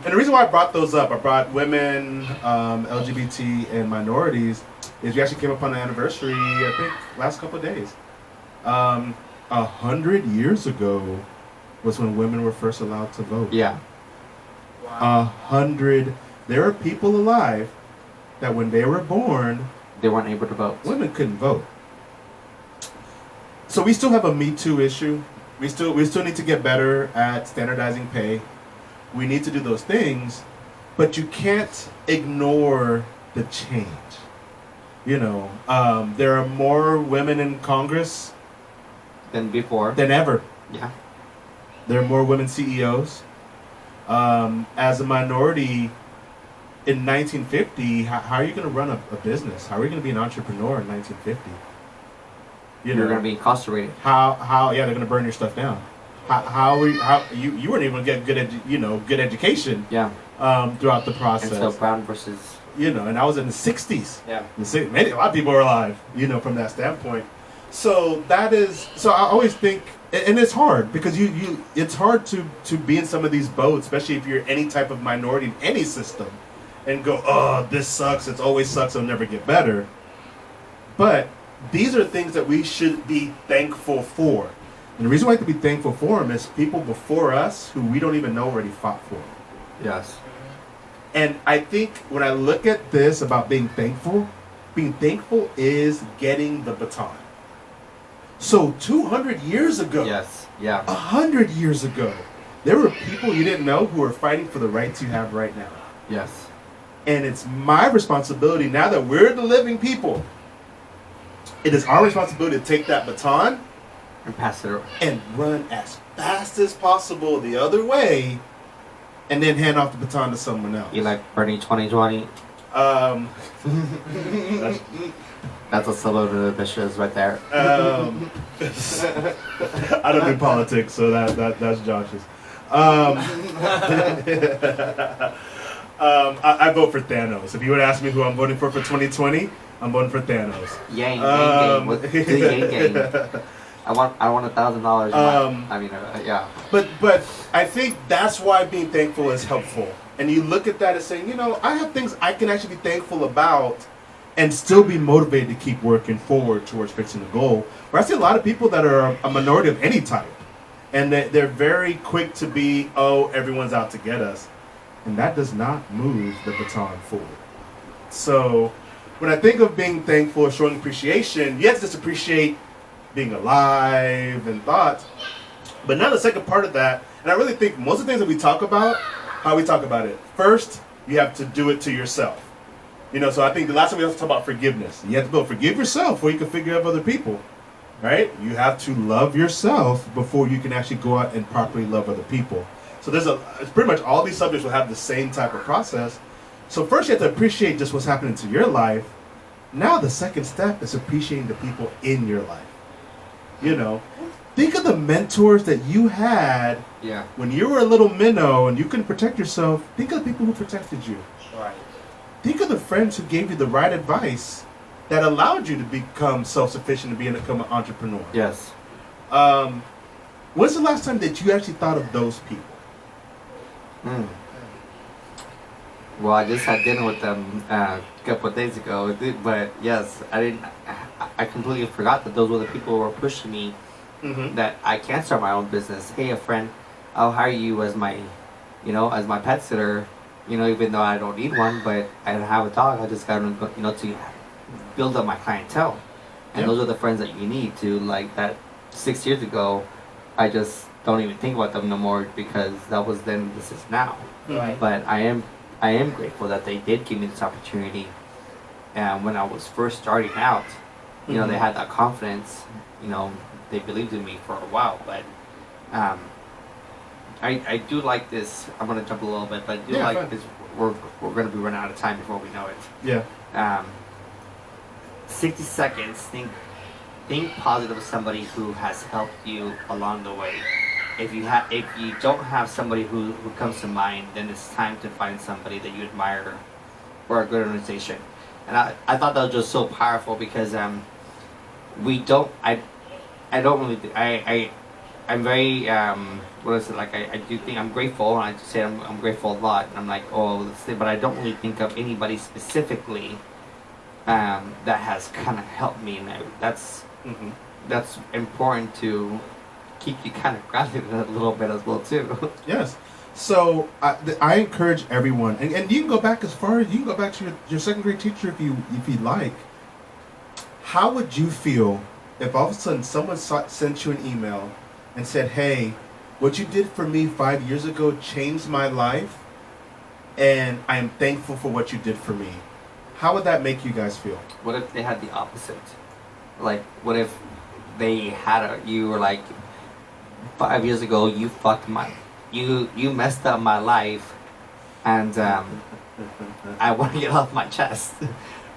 the reason why I brought those up, I brought women, LGBT, and minorities, is we actually came up on the anniversary, I think, last couple of days. 100 years ago was when women were first allowed to vote. Yeah. Wow. 100. There are people alive that when they were born, They weren't able to vote. women couldn't vote. So we still have a Me Too issue. We still need to get better at standardizing pay. We need to do those things, but you can't ignore the change. There are more women in Congress Than before. than ever. Yeah. There are more women CEOs. As a minority in 1950, how are you going to run a business? How are you going to be an entrepreneur in 1950? You're going to be incarcerated. How they're going to burn your stuff down. How you weren't even get good education. Yeah. Throughout the process. And so Brown versus. And I was in the 60s. Yeah. A lot of people are alive. From that standpoint. So I always think, and it's hard because it's hard to be in some of these boats, especially if you're any type of minority in any system, and go, oh, this sucks. It always sucks. It'll never get better. But these are things that we should be thankful for. And the reason why we have to be thankful for them is people before us who we don't even know already fought for them. Yes. And I think when I look at this about being thankful is getting the baton. So 200 years ago, Yes. Yeah. 100 years ago, there were people you didn't know who were fighting for the rights you have right now. Yes. And it's my responsibility now that we're the living people. It is our responsibility to take that baton And pass it around. and run as fast as possible the other way, and then hand off the baton to someone else. You like Bernie 2020? That's a salute to the bishops right there. I don't do politics, so that's Josh's. I vote for Thanos. If you would ask me who I'm voting for 2020, I'm voting for Thanos. Yang gang. Do Yang gang. I want $1,000. Yeah. But I think that's why being thankful is helpful. And you look at that as saying, I have things I can actually be thankful about and still be motivated to keep working forward towards fixing the goal. Where I see a lot of people that are a minority of any type, and they're very quick to be, oh, everyone's out to get us. And that does not move the baton forward. So when I think of being thankful or showing appreciation, yes, just appreciate being alive and thoughts. But now the second part of that, and I really think most of the things that we talk about, how we talk about it. First, you have to do it to yourself. So I think the last time we also talked about forgiveness. You have to go forgive yourself before you can forgive other people. Right? You have to love yourself before you can actually go out and properly love other people. So it's pretty much all these subjects will have the same type of process. So first you have to appreciate just what's happening to your life. Now the second step is appreciating the people in your life. You know, think of the mentors that you had when you were a little minnow and you couldn't protect yourself. Think of the people who protected you. Right. Think of the friends who gave you the right advice that allowed you to become self-sufficient and become an entrepreneur. Yes. When's the last time that you actually thought of those people? Well, I just had dinner with them a couple of days ago, but yes, I completely forgot that those were the people who were pushing me. That I can start my own business. Hey, a friend, I'll hire you as my pet sitter. Even though I don't need one, but I don't have a dog. I just got to build up my clientele, and those are the friends that you need to like. That 6 years ago, I just don't even think about them no more because that was then. This is now. Right. But I am grateful that they did give me this opportunity. And when I was first starting out, they had that confidence. They believed in me for a while, but I do like this. I'm gonna jump a little bit, but I do like this. We're gonna be running out of time before we know it. Yeah. 60 seconds. Think positive of somebody who has helped you along the way. If you don't have somebody who comes to mind, then it's time to find somebody that you admire or a good organization. And I thought that was just so powerful because I'm very I do think I'm grateful, and I just say I'm grateful a lot, and I'm like, but I don't really think of anybody specifically that has kind of helped me, and that's important to keep you kind of grounded a little bit as well too. Yes. So I encourage everyone, and you can go back as far as you can go back to your second grade teacher if you'd like. How would you feel if all of a sudden someone sent you an email and said, "Hey, what you did for me 5 years ago changed my life, and I am thankful for what you did for me"? How would that make you guys feel? What if they had the opposite? Like, what if they had you were like, 5 years ago you you messed up my life, and I want to get off my chest.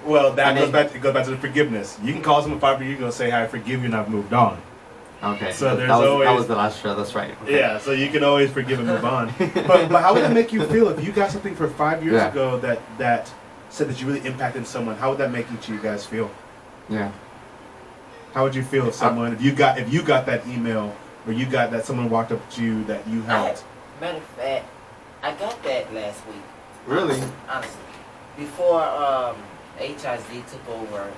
Well, that goes back to the forgiveness. You can call someone 5 years, you're gonna say, "Hey, I forgive you," and I've moved on. Okay. So that was the last show. That's right. Okay. Yeah. So you can always forgive and move on. but how would that make you feel if you got something for 5 years ago that said that you really impacted someone? How would that make you guys feel? Yeah. How would you feel if someone if you got that email or you got that someone walked up to you that you helped? Matter of fact, I got that last week. Really? Honestly, before HIZ took over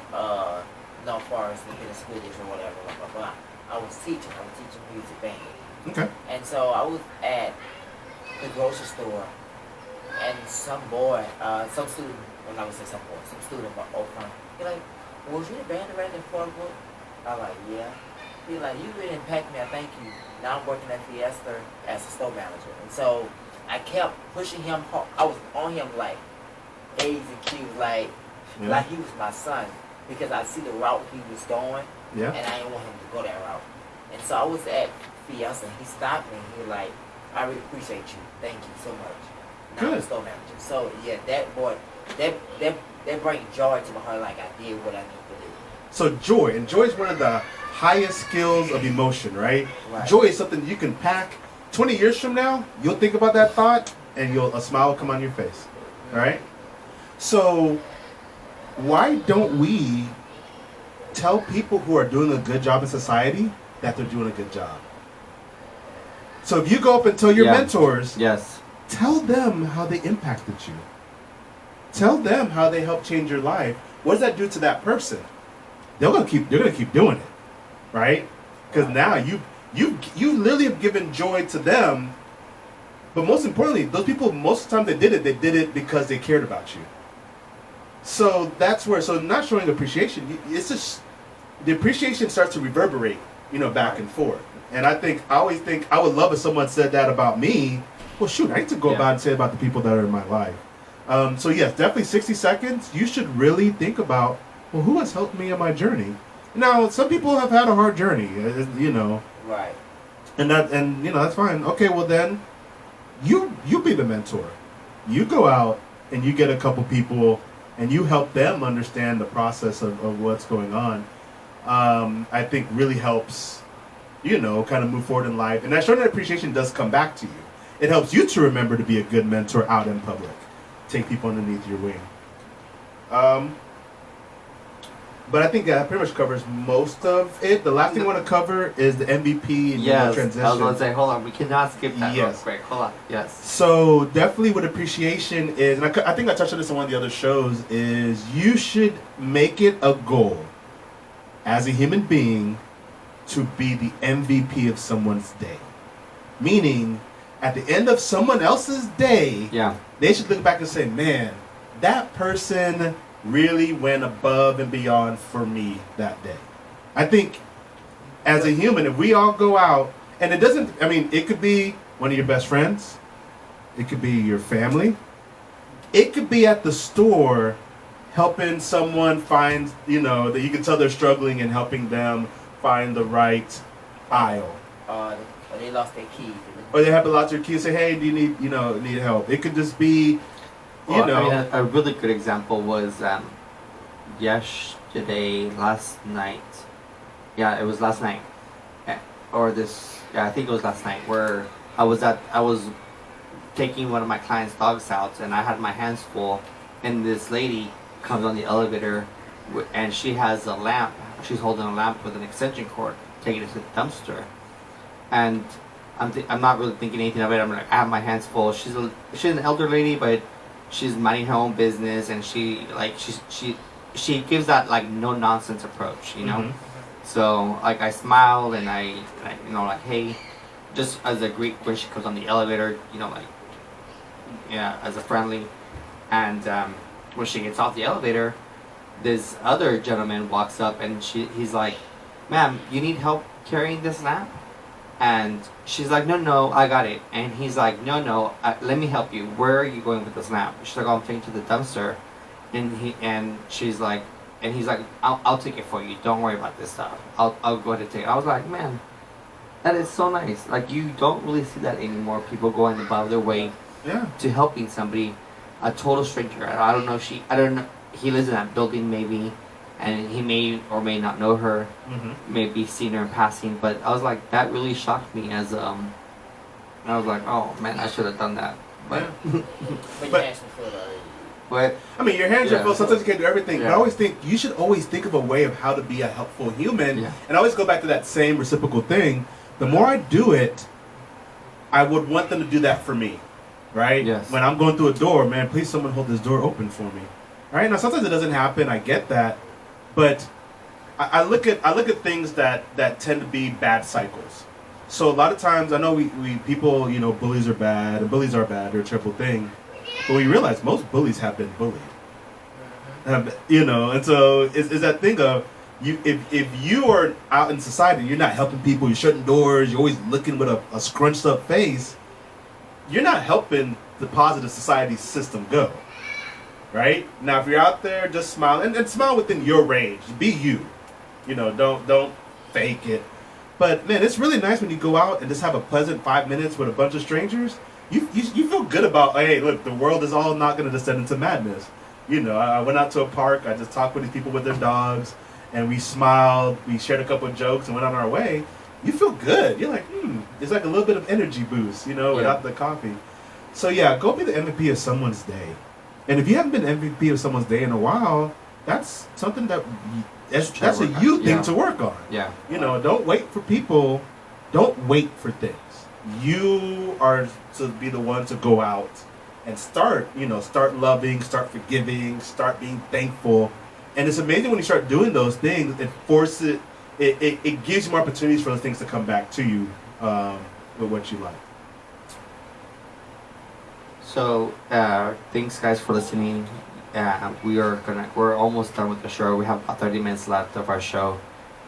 North Forest and in the school district or whatever, blah blah blah. I was teaching music band. Okay. And so I was at the grocery store, and some student, well, I would say some student over front, he like, "Was you the band director in Fort Worth?" I'm like, "Yeah." He like, "You really impacted me, I thank you. Now I'm working at Fiesta as a store manager." And so I kept pushing him hard. I was on him like A's and Q's, like he was my son, because I see the route he was going. Yeah. And I didn't want him to go that route. And so I was at Fiesta, and he stopped me, and he was like, "I really appreciate you. Thank you so much." Now I'm a store manager. So yeah, that brings joy to my heart, like I did what I need to do. So joy is one of the highest skills of emotion, right? Joy is something you can pack. 20 years from now, you'll think about that thought, and a smile will come on your face, right? So why don't we tell people who are doing a good job in society that they're doing a good job? So if you go up and tell your mentors, tell them how they impacted you. Tell them how they helped change your life. What does that do to that person? They're gonna keep doing it, right? Because now you literally have given joy to them. But most importantly, those people, most of the time they did it because they cared about you. So that's where, so not showing appreciation, it's just, the appreciation starts to reverberate, back and forth. And I always think, I would love if someone said that about me. Well, shoot, I need to go about and say about the people that are in my life. So yes, definitely 60 seconds. You should really think about, well, who has helped me in my journey? Now, some people have had a hard journey, Right. And that's fine. Okay, well then, you be the mentor. You go out and you get a couple people and you help them understand the process of what's going on, I think really helps, kind of move forward in life. And that showing that appreciation does come back to you. It helps you to remember to be a good mentor out in public. Take people underneath your wing. But I think that pretty much covers most of it. The last thing I want to cover is the MVP and transition. I was going to say, hold on, we cannot skip that real Yes. quick. Hold on, yes. So definitely what appreciation is, and I think I touched on this on one of the other shows, is you should make it a goal as a human being to be the MVP of someone's day. Meaning, at the end of someone else's day, they should look back and say, man, that person really went above and beyond for me that day. I think as a human, if we all go out, and it could be one of your best friends, it could be your family, it could be at the store helping someone find, that you can tell they're struggling and helping them find the right aisle. Or they lost their keys. Or they have lost their keys, say, hey, do you need help? It could just be, a really good example was last night. Yeah, it was last night. I think it was last night, where I was taking one of my clients' dogs out, and I had my hands full, and this lady comes on the elevator, and she has a lamp. She's holding a lamp with an extension cord, taking it to the dumpster, and I'm not really thinking anything of it. I'm like, I have my hands full. She's an elder lady, but she's minding her own business, and she gives that like no nonsense approach, Mm-hmm. So like I smiled and I hey, just as a greet when she comes on the elevator, as a friendly, and when she gets off the elevator, this other gentleman walks up and he's like, ma'am, you need help carrying this lamp? And she's like, no, I got it. And he's like, no, let me help you. Where are you going with this lamp? She's like, oh, I'm taking it to the dumpster. And he's like, I'll take it for you. Don't worry about this stuff. I'll go ahead and take it. I was like, man, that is so nice. Like, you don't really see that anymore. People going about their way to helping somebody, a total stranger. I don't know. He lives in that building maybe, and he may or may not know her, maybe seen her in passing, but I was like, that really shocked me I was like, oh man, I should have done that. But but your hands are full, sometimes you can't do everything, but I always think you should always think of a way of how to be a helpful human, and I always go back to that same reciprocal thing. The more I do it, I would want them to do that for me, right? Yes. When I'm going through a door, man, please someone hold this door open for me. Right? Now sometimes it doesn't happen, I get that, but I look at things that tend to be bad cycles. So a lot of times, I know we people, bullies are bad, and bullies are bad, they're a triple thing, but we realize most bullies have been bullied. And so it's that thing of, if you are out in society, you're not helping people, you're shutting doors, you're always looking with a scrunched up face, you're not helping the positive society system go. Right? Now, if you're out there, just smile, and smile within your range. Be you. Don't fake it. But man, it's really nice when you go out and just have a pleasant 5 minutes with a bunch of strangers. You feel good about, hey, look, the world is all not going to descend into madness. I went out to a park. I just talked with these people with their dogs, and we smiled. We shared a couple of jokes and went on our way. You feel good. You're like, it's like a little bit of energy boost, without the coffee. So yeah, go be the MVP of someone's day. And if you haven't been MVP of someone's day in a while, that's something that's a you thing to work on. Yeah. Don't wait for people. Don't wait for things. You are to be the one to go out and start loving, start forgiving, start being thankful. And it's amazing when you start doing those things, it gives you more opportunities for those things to come back to you with what you like. So, thanks guys for listening. We're almost done with the show. We have about 30 minutes left of our show.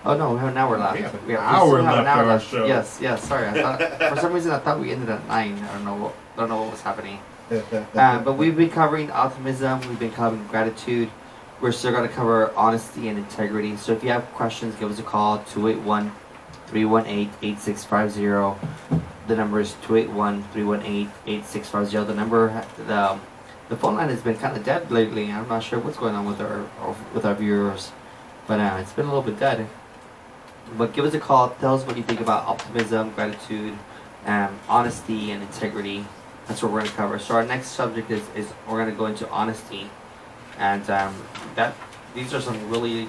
Oh no, we have an hour left. We have an hour left of our show. Yes, sorry. For some reason I thought we ended at 9. I don't know what was happening. But we've been covering optimism. We've been covering gratitude. We're still going to cover honesty and integrity. So if you have questions, give us a call, 281-318-8650. The number is 281-318-8650. The the phone line has been kind of dead lately. I'm not sure what's going on with our viewers, but it's been a little bit dead. But give us a call. Tell us what you think about optimism, gratitude, honesty, and integrity. That's what we're going to cover. So our next subject is we're going to go into honesty, and these are some really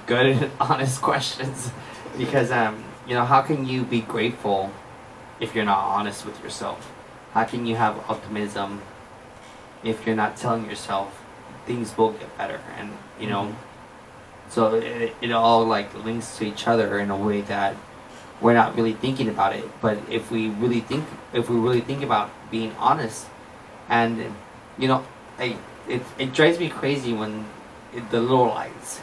good and honest questions, because how can you be grateful if you're not honest with yourself? How can you have optimism if you're not telling yourself things will get better? And so it all like links to each other in a way that we're not really thinking about it. But if we really think about being honest, and it drives me crazy when the little lies,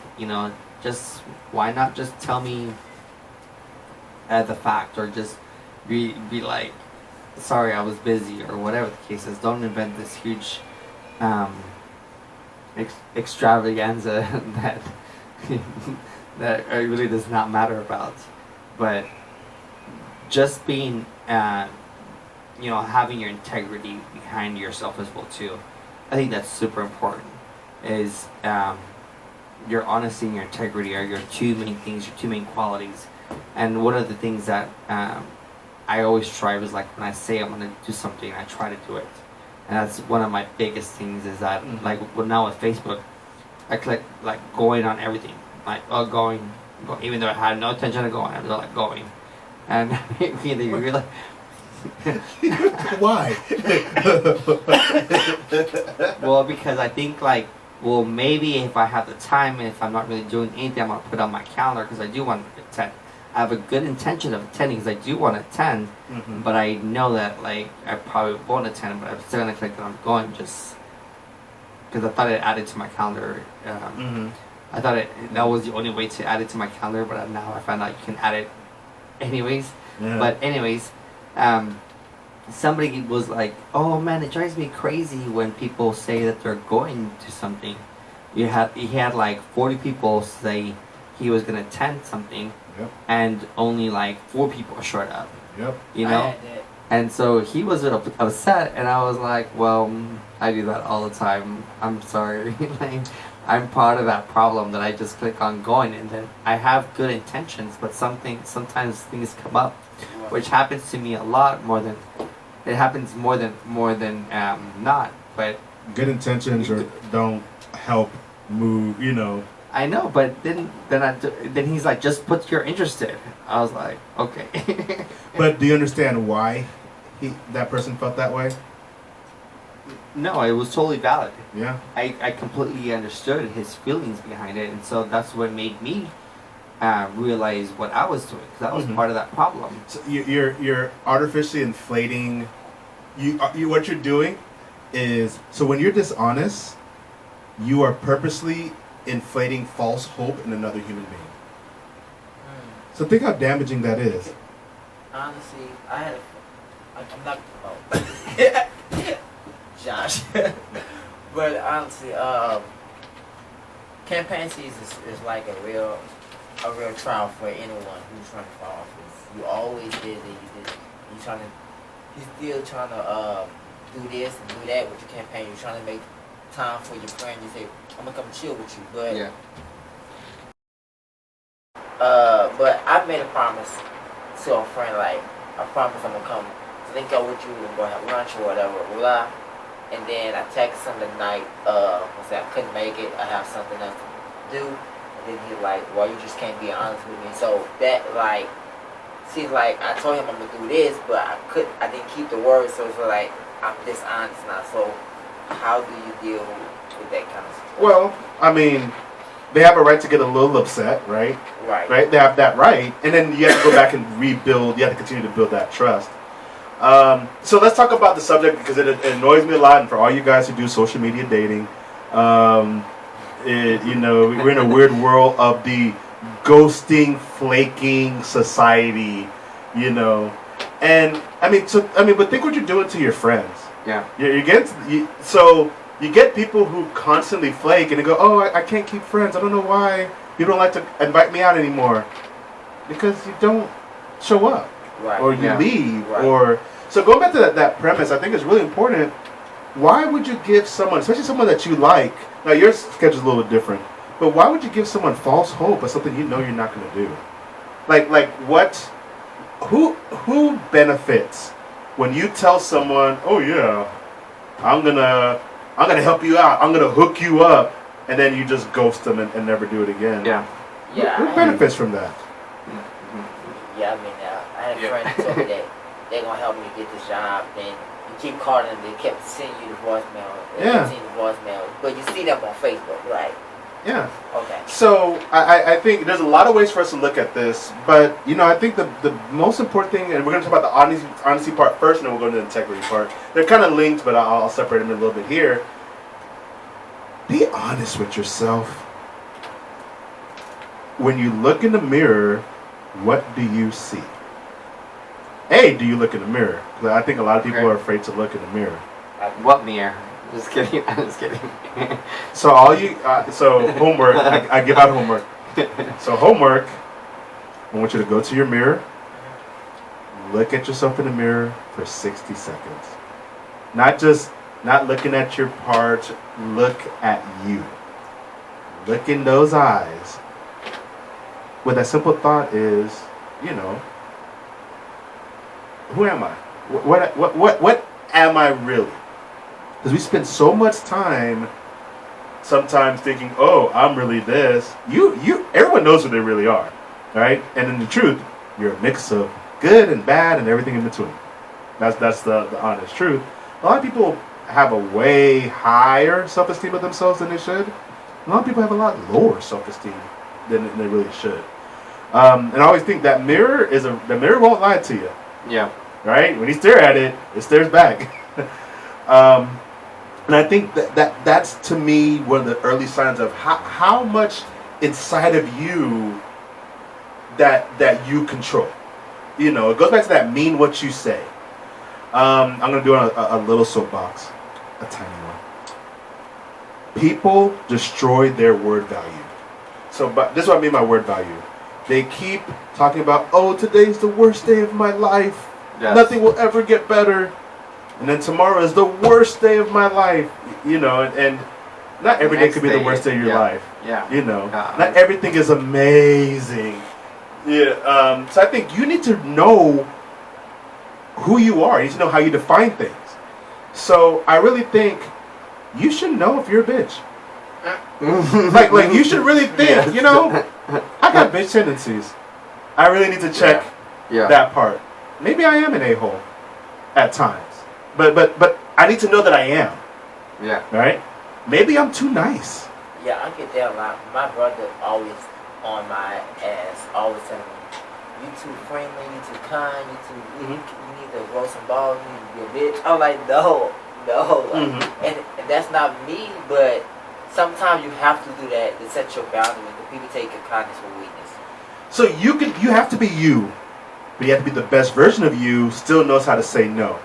just why not just tell me the fact, or just be like, sorry, I was busy, or whatever the case is. Don't invent this huge extravaganza that really does not matter about. But just being having your integrity behind yourself as well too. I think that's super important. Is your honesty and your integrity are your two main things, your two main qualities. And one of the things that I always strive is, like, when I say I'm going to do something, I try to do it. And that's one of my biggest things, is that now with Facebook, I click like going on everything, like going, even though I had no intention of going, I was like going, and either you realize. Why? Well, because I think maybe if I have the time and if I'm not really doing anything, I'm gonna put on my calendar, because I do want to attend. I have a good intention of attending because I do want to attend, but I know that I probably won't attend, but I'm still gonna click that I'm going, just because I thought it added to my calendar. I thought that was the only way to add it to my calendar, but now I found out you can add it anyways. Yeah. But anyways, somebody was like, "Oh man, it drives me crazy when people say that they're going to something." He had like 40 people say he was gonna attend something, and only like 4 people showed up. Yep. And so he was upset, and I was like, "Well, I do that all the time. I'm sorry." I'm part of that problem, that I just click on going, and then I have good intentions, but sometimes things come up, which happens to me a lot more than not. But good intentions don't help move. I know, but then he's like, just put you're interested. I was like, okay. But do you understand why that person felt that way? No, it was totally valid. Yeah. I completely understood his feelings behind it, and so that's what made me realize what I was doing, because I was part of that problem. So you're artificially inflating. What you're doing is, so when you're dishonest, you are purposely inflating false hope in another human being. So think how damaging that is. Honestly, I'm not about Josh, but honestly, campaign season is like a real trial for anyone who's running for office. You always busy. You're still trying to do this and do that with your campaign. You're trying to make time for your friend. You say, I'm gonna come chill with you, but but I made a promise to a friend, like, I promise I'm gonna come link up with you and go have lunch or whatever, blah. And then I texted him the night, I said I couldn't make it, I have something else to do. And then he's like, well, you just can't be honest with me. So that, like, see, like, I told him I'm gonna do this, but I didn't keep the word, so it's like, I'm dishonest now. So how do you deal with that kind of situation? Well, I mean, they have a right to get a little upset, right? Right. They have that right. And then you have to go back and rebuild, you have to continue to build that trust. So let's talk about the subject, because it annoys me a lot, and for all you guys who do social media dating, we're in a weird world of the ghosting, flaking society, and but think what you're doing to your friends. Yeah. You get people who constantly flake, and they go, "Oh, I can't keep friends. I don't know why you don't like to invite me out anymore," because you don't show up. Right. Or you leave, right. or so going back to that premise, I think it's really important why would you give someone, especially someone that you like, now your schedule's a little different, but why would you give someone false hope of something you know you're not going to do? Like what, who benefits when you tell someone, oh yeah, I'm gonna help you out, I'm gonna hook you up, and then you just ghost them and never do it again? Yeah. Yeah. Who benefits from that? Yeah, I mean, I had a friend who told me that they're gonna help me get this job, then you keep calling them, they kept sending you the voicemail, they kept sending the voicemail, but you see them on Facebook, right? Yeah. Okay. So I think there's a lot of ways for us to look at this, but I think the most important thing, and we're going to talk about the honesty part first, and then we'll go to the integrity part. They're kind of linked, but I'll separate them a little bit here. Be honest with yourself. When you look in the mirror, what do you see? Do you look in the mirror? Because I think a lot of people are afraid to look in the mirror. What mirror? Just kidding. I'm just kidding. So so homework. I give out homework. So homework. I want you to go to your mirror. Look at yourself in the mirror for 60 seconds. Not looking at your parts. Look at you. Look in those eyes. What that simple thought is, who am I? What am I really? Because we spend so much time sometimes thinking, oh, I'm really this. Everyone knows who they really are, right? And in the truth, you're a mix of good and bad and everything in between. That's the honest truth. A lot of people have a way higher self-esteem of themselves than they should. A lot of people have a lot lower self-esteem than they really should. And I always think that the mirror won't lie to you. Yeah. Right? When you stare at it, it stares back. And I think that's to me one of the early signs of how much inside of you that you control. It goes back to that mean what you say. I'm going to do a little soapbox, a tiny one. People destroy their word value. So this is what I mean by word value. They keep talking about, oh, today's the worst day of my life. Yes. Nothing will ever get better. And then tomorrow is the worst day of my life. And not every day could be the worst day of your life. Yeah. Not everything is amazing. Yeah. So I think you need to know who you are. You need to know how you define things. So I really think you should know if you're a bitch. like you should really think, I got bitch tendencies. I really need to check that part. Maybe I am an a-hole at times. But I need to know that I am. Yeah. Right? Maybe I'm too nice. Yeah, I get that a lot. My brother always on my ass, always telling me, you too friendly, you too kind, you need to grow some balls, you need to be a bitch. I'm like, no. And that's not me, but sometimes you have to do that to set your boundaries. The people take your kindness for weakness. So you have to be you, but you have to be the best version of you. Still knows how to say no.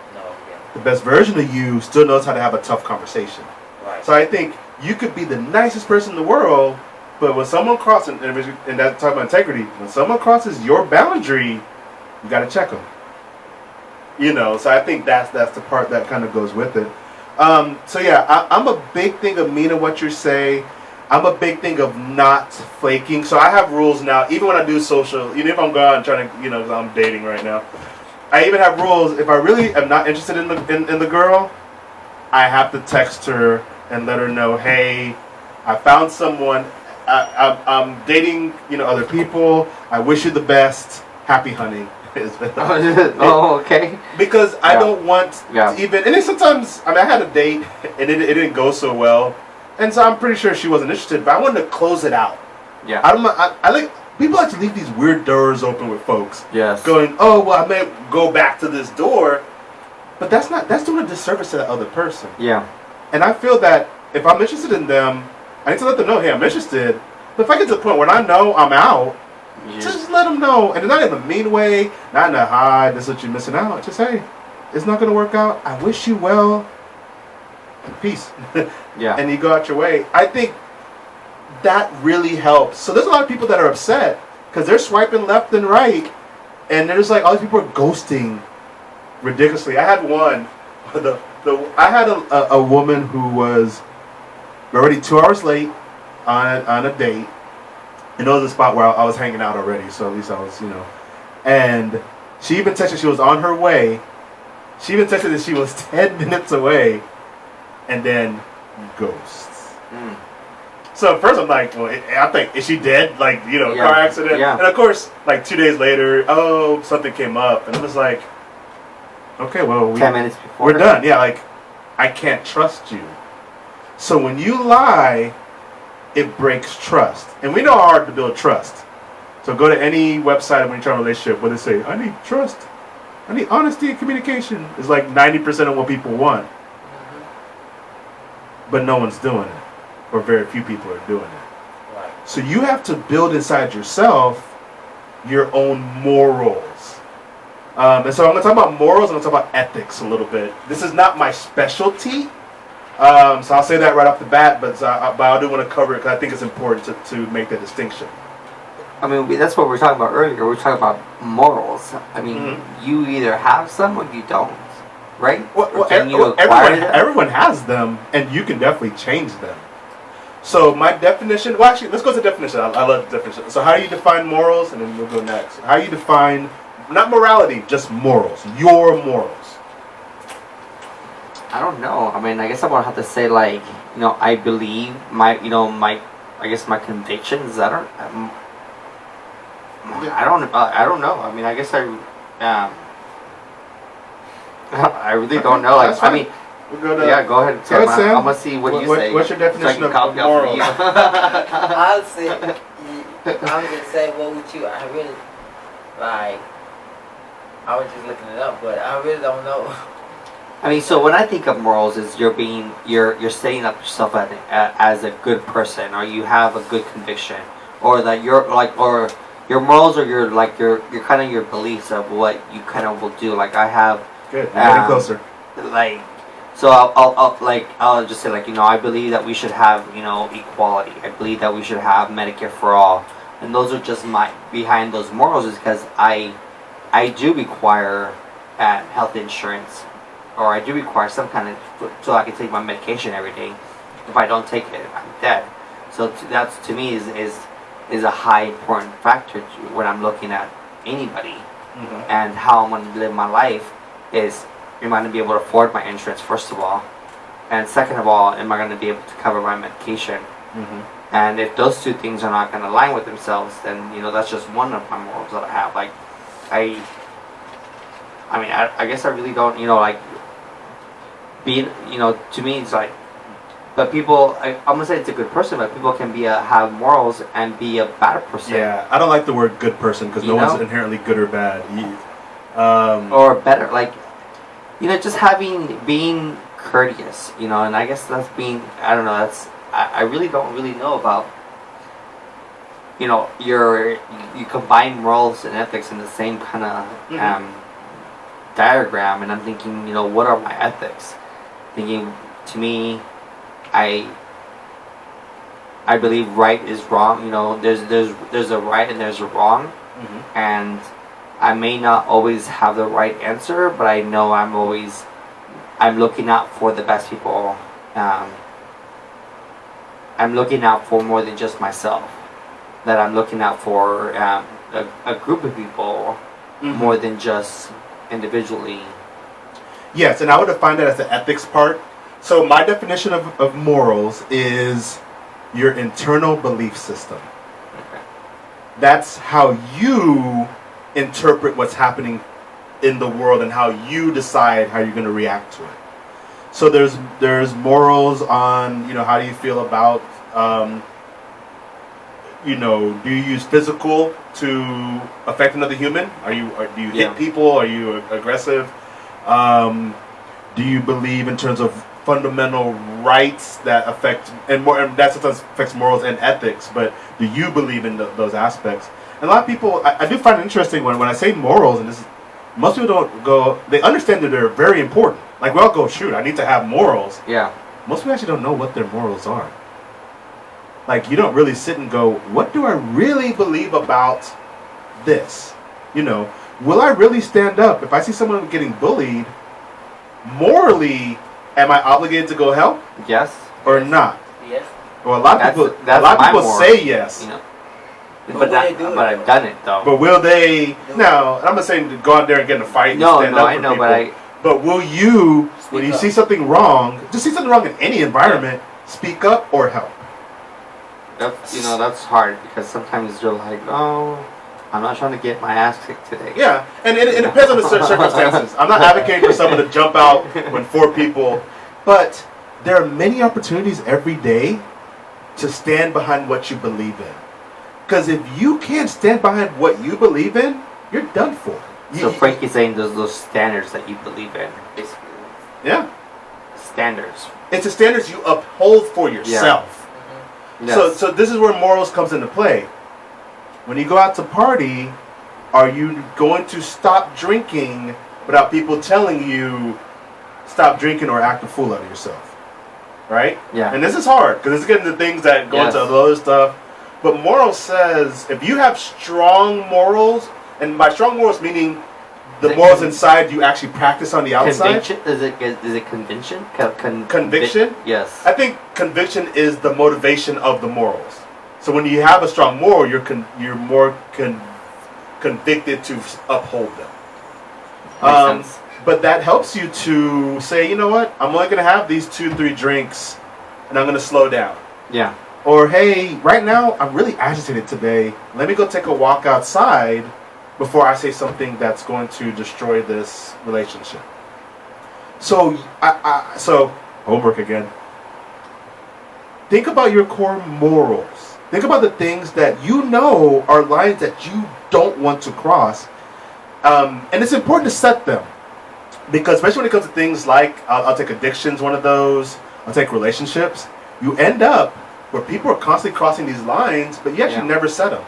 The best version of you still knows how to have a tough conversation. Right. So I think you could be the nicest person in the world, but when someone crosses, and that's talking about integrity, when someone crosses your boundary, you got to check them. So I think that's the part that kind of goes with it. So yeah, I'm a big thing of meaning what you say. I'm a big thing of not flaking. So I have rules now, even when I do social, even if I'm going and trying to, because I'm dating right now. I even have rules. If I really am not interested in the girl, I have to text her and let her know, hey, I found someone. I'm dating, other people. I wish you the best. Happy hunting. Okay. Because I don't want to even. And then sometimes, I had a date and it didn't go so well, and so I'm pretty sure she wasn't interested. But I wanted to close it out. Yeah. I like. People like to leave these weird doors open with folks. Yes. Going, oh, well, I may go back to this door. But that's doing a disservice to that other person. Yeah. And I feel that if I'm interested in them, I need to let them know, hey, I'm interested. But if I get to the point where I know I'm out, just let them know. And not in a mean way, not in a, hi, this is what you're missing out. Just, hey, it's not going to work out. I wish you well. Peace. Yeah. And you go out your way. I think that really helps. So there's a lot of people that are upset because they're swiping left and right, and there's like all these people are ghosting ridiculously. I had one. The I had a woman who was already 2 hours late on a date, and it was a spot where I was hanging out already, so at least I was, and she even texted she was on her way. She even texted that she was 10 minutes away, and then ghosts. So at first I'm like, well, I think, is she dead? Like, car accident? Yeah. And of course, like 2 days later, something came up, and it was like, okay, well, 10 minutes before. we're done. Yeah, like, I can't trust you. So when you lie, it breaks trust. And we know how hard to build trust. So go to any website when you're trying a relationship where they say, I need trust. I need honesty and communication. It's like 90% of what people want. But no one's doing it. Or very few people are doing it. Right. So you have to build inside yourself your own morals. And so I'm going to talk about morals, and I'm going to talk about ethics a little bit. This is not my specialty, so I'll say that right off the bat, but I do want to cover it because I think it's important to make that distinction. I mean, that's what we were talking about earlier. We were talking about morals. I mean, you either have some or you don't, right? Everyone has them, and you can definitely change them. So my definition, well, actually, let's go to the definition. I love the definition. So how do you define morals? And then we'll go next. How do you define, not morality, just morals, your morals? I don't know. I mean, I guess I would have to say, like, I believe my convictions. I don't know. I mean, I guess I really don't know. Like, I mean, we'll go to, go ahead. Go ahead, Sam. I'm gonna see what you say. What's your definition of morals? I'll say, I'm gonna say, what would you? I really like. I was just looking it up, but I really don't know. I mean, so when I think of morals, is you're setting up yourself as a good person, or you have a good conviction, or that you're like, or your morals are your kind of your beliefs of what you kind of will do. Like I have. Good. Getting closer. Like, so I'll just say, like, I believe that we should have equality. I believe that we should have Medicare for all, and those are just behind those morals is because I do require health insurance. Or I do require some kind of, so I can take my medication every day. If I don't take it, I'm dead. So that's to me is a high important factor when I'm looking at anybody, and how I'm going to live my life is, am I going to be able to afford my insurance first of all, and second of all, am I going to be able to cover my medication? And if those two things are not going to align with themselves, then that's just one of my morals that I have. Like I guess I really don't like. Being, to me, it's like, but people, I'm gonna say it's a good person, but people can have morals and be a bad person. Yeah, I don't like the word good person because no one's inherently good or bad. Or better, like, just being courteous, and I guess that's being, I don't know, I really don't really know about, you combine morals and ethics in the same kind of diagram, and I'm thinking, what are my ethics? Thinking, to me, I believe right is wrong. There's a right and there's a wrong, and I may not always have the right answer, but I know I'm looking out for the best people. I'm looking out for more than just myself. That I'm looking out for a group of people more than just individually. Yes, and I would define that as the ethics part. So my definition of morals is your internal belief system. Okay. That's how you interpret what's happening in the world and how you decide how you're going to react to it. So there's morals on, how do you feel about, do you use physical to affect another human? Do you hit people? Are you aggressive? Do you believe in terms of fundamental rights that affect, and that sometimes affects morals and ethics, but do you believe in those aspects? And a lot of people, I do find it interesting when I say morals, and most people don't go, they understand that they're very important. Like, we all go, shoot, I need to have morals. Yeah. Most people actually don't know what their morals are. Like, you don't really sit and go, what do I really believe about this? Will I really stand up if I see someone getting bullied? Morally, am I obligated to go help Yes. or not? Yes. Well, a lot of people moral, say yes. You know. But I've done it though. But will they? No, I'm not saying to go out there and get in a fight. And stand up I for know, people. but But will you, when you see something wrong, just see something wrong in any environment, speak up or help? That's hard because sometimes you're like, oh, I'm not trying to get my ass kicked today. Yeah, and it depends on the circumstances. I'm not advocating for someone to jump out when 4 people, but there are many opportunities every day to stand behind what you believe in. Because if you can't stand behind what you believe in, you're done for. So Frankie's saying there's those standards that you believe in, basically. Yeah. Standards. It's the standards you uphold for yourself. Yeah. Yes. So this is where morals comes into play. When you go out to party, are you going to stop drinking without people telling you stop drinking or act a fool out of yourself? Right? Yeah. And this is hard because it's getting to things that go into other stuff. But morals says if you have strong morals, and by strong morals meaning the morals inside you actually practice on the outside. Conviction? Is it conviction? Conviction? Yes. I think conviction is the motivation of the morals. So when you have a strong moral, you're more convicted to uphold them. Makes sense. But that helps you to say, you know what, I'm only going to have these 2-3 drinks, and I'm going to slow down. Yeah. Or, hey, right now, I'm really agitated today. Let me go take a walk outside before I say something that's going to destroy this relationship. So, so homework again. Think about your core morals. Think about the things that you know are lines that you don't want to cross. And it's important to set them. Because especially when it comes to things like, I'll take addictions, one of those. I'll take relationships. You end up where people are constantly crossing these lines, but you actually never set them.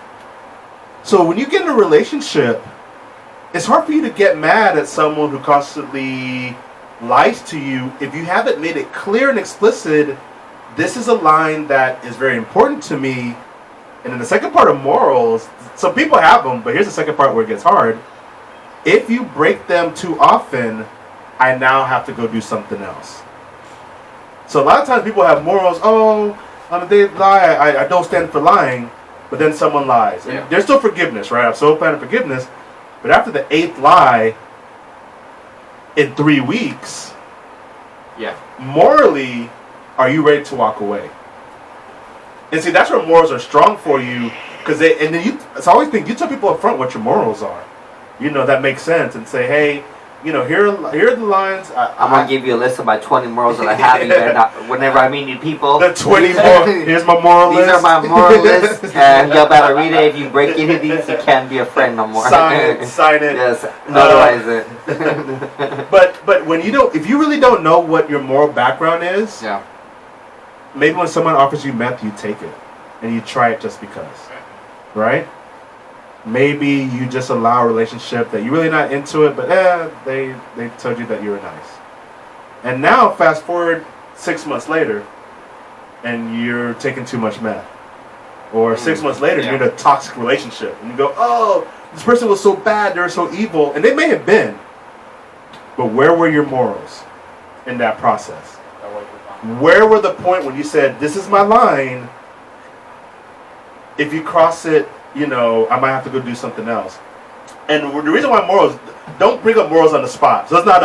So when you get in a relationship, it's hard for you to get mad at someone who constantly lies to you if you haven't made it clear and explicit, this is a line that is very important to me. And then the second part of morals, some people have them, but here's the second part where it gets hard. If you break them too often, I now have to go do something else. So a lot of times people have morals, they lie, I don't stand for lying, but then someone lies. And there's still forgiveness, right? I'm so open to forgiveness. But after the 8th lie in 3 weeks, morally, are you ready to walk away? And see, that's where morals are strong for you, because it's always think you tell people up front what your morals are. That makes sense, and say, hey, here are the lines. I'm gonna give you a list of my 20 morals that I have. Whenever I meet new people, the 20 morals. Here's my moral list. These are my moral list, and y'all better read it. If you break any of these, you can't be a friend no more. Sign it. Yes, notarize it. But when if you really don't know what your moral background is, maybe when someone offers you meth, you take it and you try it just because, right? Maybe you just allow a relationship that you're really not into it, but they told you that you were nice. And now, fast forward 6 months later, and you're taking too much meth. Or 6 months later, you're in a toxic relationship. And you go, oh, this person was so bad, they were so evil. And they may have been. But where were your morals in that process? Where were the point when you said, this is my line, if you cross it, I might have to go do something else. And the reason why morals, don't bring up morals on the spot. So it's not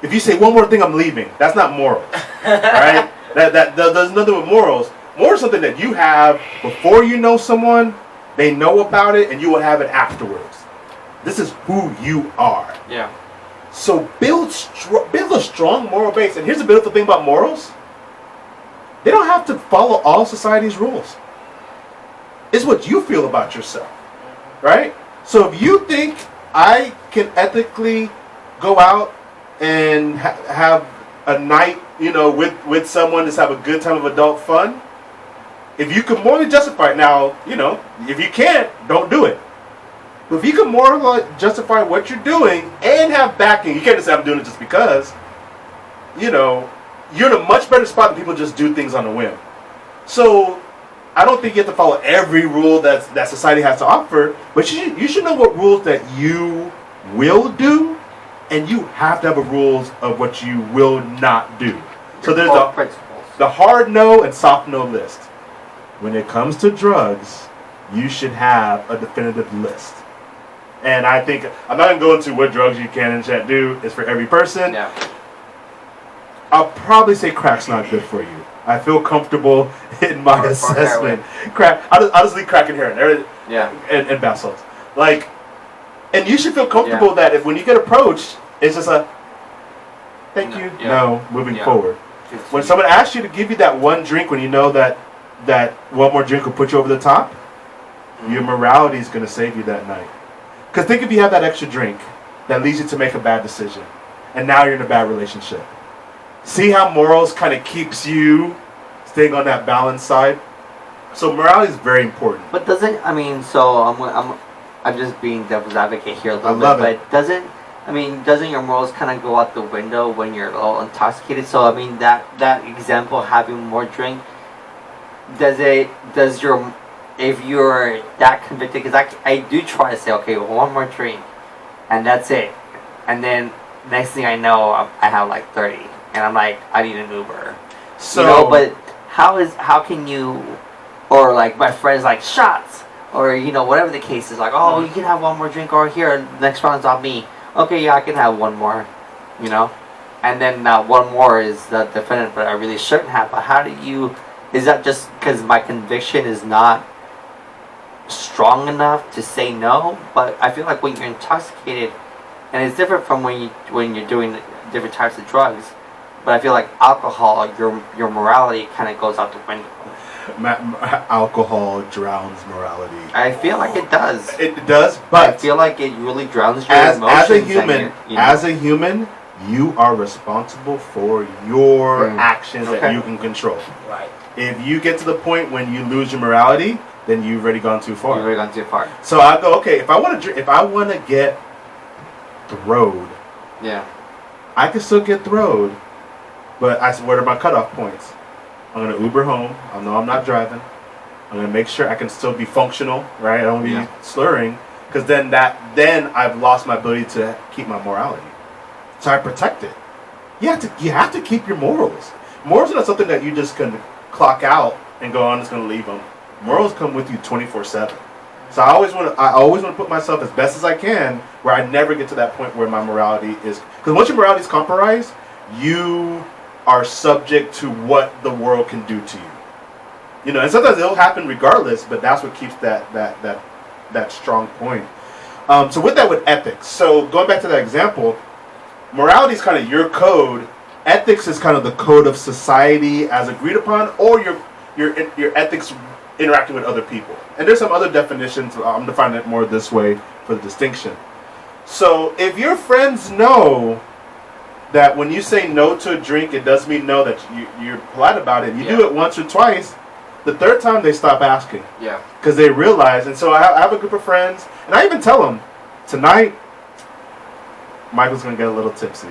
if you say one more thing, I'm leaving. That's not moral, right? There's nothing with morals. Morals is something that you have before you know someone, they know about it, and you will have it afterwards. This is who you are. Yeah. So build a strong moral base. And here's the beautiful thing about morals. They don't have to follow all society's rules. It's what you feel about yourself, right? So if you think I can ethically go out and have a night, with someone, just have a good time of adult fun, if you can morally justify it, now, if you can't, don't do it. But if you can morally justify what you're doing and have backing, you can't just say I'm doing it just because, you're in a much better spot than people just do things on a whim. So I don't think you have to follow every rule that society has to offer, but you should know what rules that you will do and you have to have a rules of what you will not do. So there's principles. the hard no and soft no list. When it comes to drugs, you should have a definitive list. And I think, I'm not going to go into what drugs you can and can't do. It's for every person. Yeah. I'll probably say crack's not good for you. I feel comfortable in my assessment. Crack, honestly, crack and heroin. And bath salts. Like, and you should feel comfortable that if when you get approached, it's just a, thank you, no, moving forward. When someone asks you to give you that one drink, when you know that one more drink will put you over the top, your morality is going to save you that night. Because think if you have that extra drink that leads you to make a bad decision, and now you're in a bad relationship. See how morals kind of keeps you staying on that balance side? So morality is very important. But doesn't, I mean, so I'm just being devil's advocate here a little bit. But doesn't your morals kind of go out the window when you're all intoxicated? So I mean, that example, having more drink, if you're that convicted, because I do try to say, okay, well, one more drink, and that's it, and then next thing I know, I have like 30, and I'm like, I need an Uber. So, but how can you, or like my friends like shots, or whatever the case is, like, oh, you can have one more drink, or here, next round's on me. Okay, yeah, I can have one more, and then one more is the defendant, but I really shouldn't have. But how do you? Is that just because my conviction is not strong enough to say no? But I feel like when you're intoxicated, and it's different from when you're doing different types of drugs, but I feel like alcohol, your morality kind of goes out the window. Alcohol drowns morality. I feel like it does. It does, but I feel like it really drowns your emotions. As a human, you are responsible for your actions that you can control. Right. If you get to the point when you lose your morality, then you've already gone too far. You've already gone too far. So I go, okay, if I want to get throwed, I can still get throwed, but what are my cutoff points? I'm gonna Uber home. I know I'm not driving. I'm gonna make sure I can still be functional, right? I don't want to be slurring, because then I've lost my ability to keep my morality. So I protect it. You have to keep your morals. Morals are not something that you just can clock out and go, I'm just gonna leave them. Morals come with you 24/7. So I always want to put myself as best as I can, where I never get to that point where my morality is, because once your morality is compromised, you are subject to what the world can do to you. And sometimes it'll happen regardless, but that's what keeps that strong point. So with ethics, so going back to that example, morality is kind of your code. Ethics is kind of the code of society as agreed upon, or your ethics interacting with other people. And there's some other definitions. I'm defining it more this way for the distinction. So if your friends know that when you say no to a drink, it does mean no, that you're polite about it. You do it once or twice. The third time they stop asking. Yeah. Because they realize. And so I have a group of friends, and I even tell them, tonight, Michael's going to get a little tipsy.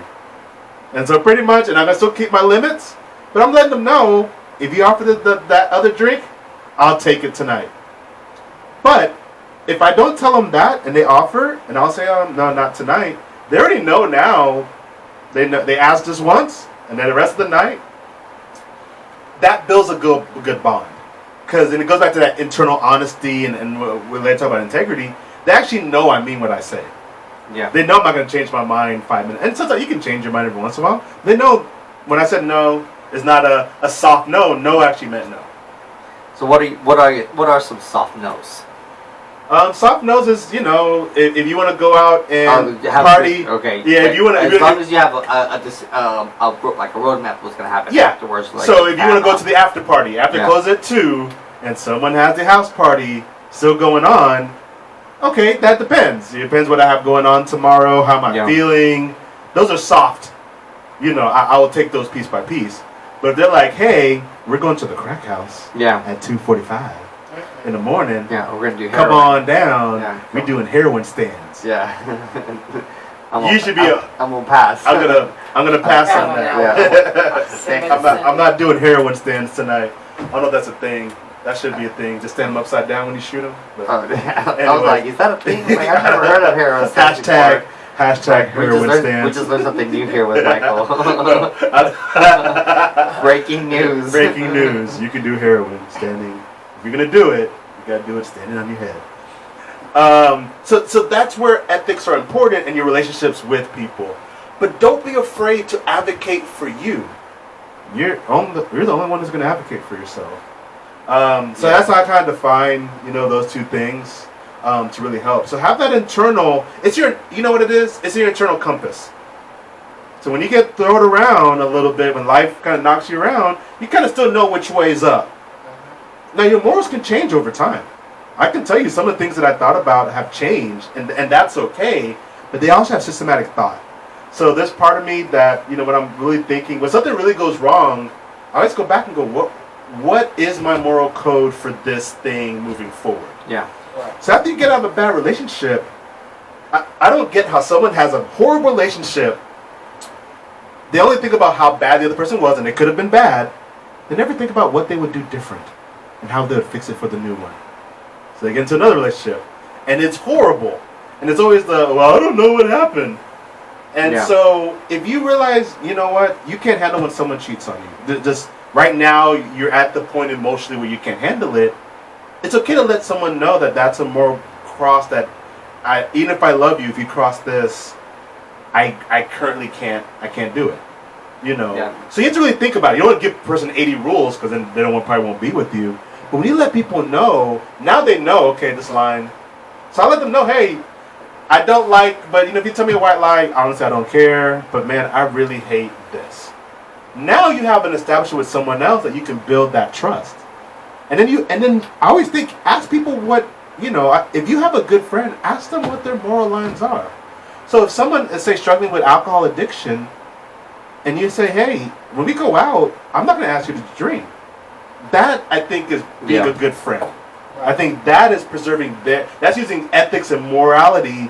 And so pretty much, and I'm going to still keep my limits, but I'm letting them know, if you offer that other drink, I'll take it tonight. But if I don't tell them that, and they offer, and I'll say, oh, no, not tonight, they already know now. They asked us once, and then the rest of the night, that builds a good bond. Because then it goes back to that internal honesty, and when they talk about integrity, they actually know I mean what I say. Yeah. They know I'm not going to change my mind 5 minutes. And sometimes you can change your mind every once in a while. They know when I said no, it's not a soft no. No actually meant no. So what are some soft no's? Soft nose is, if you want to go out and party. Okay. Yeah, if you want to. As long as you have a roadmap of what's going to happen afterwards. Like, so if you want to go to the after party, close at 2, and someone has the house party still going on, okay, that depends. It depends what I have going on tomorrow, how am I feeling. Those are soft. I will take those piece by piece. But if they're like, hey, we're going to the crack house at 2:45. In the morning, we're gonna do heroin. Come on down. We're doing heroin stands. Yeah. I'm gonna pass. I'm gonna pass on that. I'm not doing heroin stands tonight. I don't know if that's a thing. That should be a thing. Just stand them upside down when you shoot them. But I was like, is that a thing? Like, I've never heard of heroin stands Hashtag heroin we stance. just learned something new here with Michael. Breaking news. Breaking news. You can do heroin standing. If you're gonna do it, you gotta do it standing on your head. So that's where ethics are important in your relationships with people. But don't be afraid to advocate for you. You're the only one who's gonna advocate for yourself. So that's how I kind of define, those two things to really help. So have that internal. You know what it is? It's your internal compass. So when you get thrown around a little bit, when life kind of knocks you around, you kind of still know which way is up. Now your morals can change over time. I can tell you some of the things that I thought about have changed, and that's okay. But they also have systematic thought. So there's part of me that when I'm really thinking, when something really goes wrong, I always go back and go, what is my moral code for this thing moving forward? Yeah. So after you get out of a bad relationship, I don't get how someone has a horrible relationship. They only think about how bad the other person was, and it could have been bad. They never think about what they would do different and how they would fix it for the new one. So they get into another relationship, and it's horrible. And it's always I don't know what happened. And so if you realize, you know what, you can't handle when someone cheats on you. Just right now, you're at the point emotionally where you can't handle it. It's okay to let someone know that that's a moral cross that, even if I love you, if you cross this, I currently can't do it. So you have to really think about it. You don't want to give a person 80 rules because then they probably won't be with you. But when you let people know, now they know, okay, this line. So I let them know, hey, I don't like, but if you tell me a white lie, honestly, I don't care. But man, I really hate this. Now you have an establishment with someone else that you can build that trust. And then I always think, ask people what, if you have a good friend, ask them what their moral lines are. So if someone is, say, struggling with alcohol addiction, and you say, hey, when we go out, I'm not going to ask you to drink. That, I think, is being a good friend. I think that is preserving that's using ethics and morality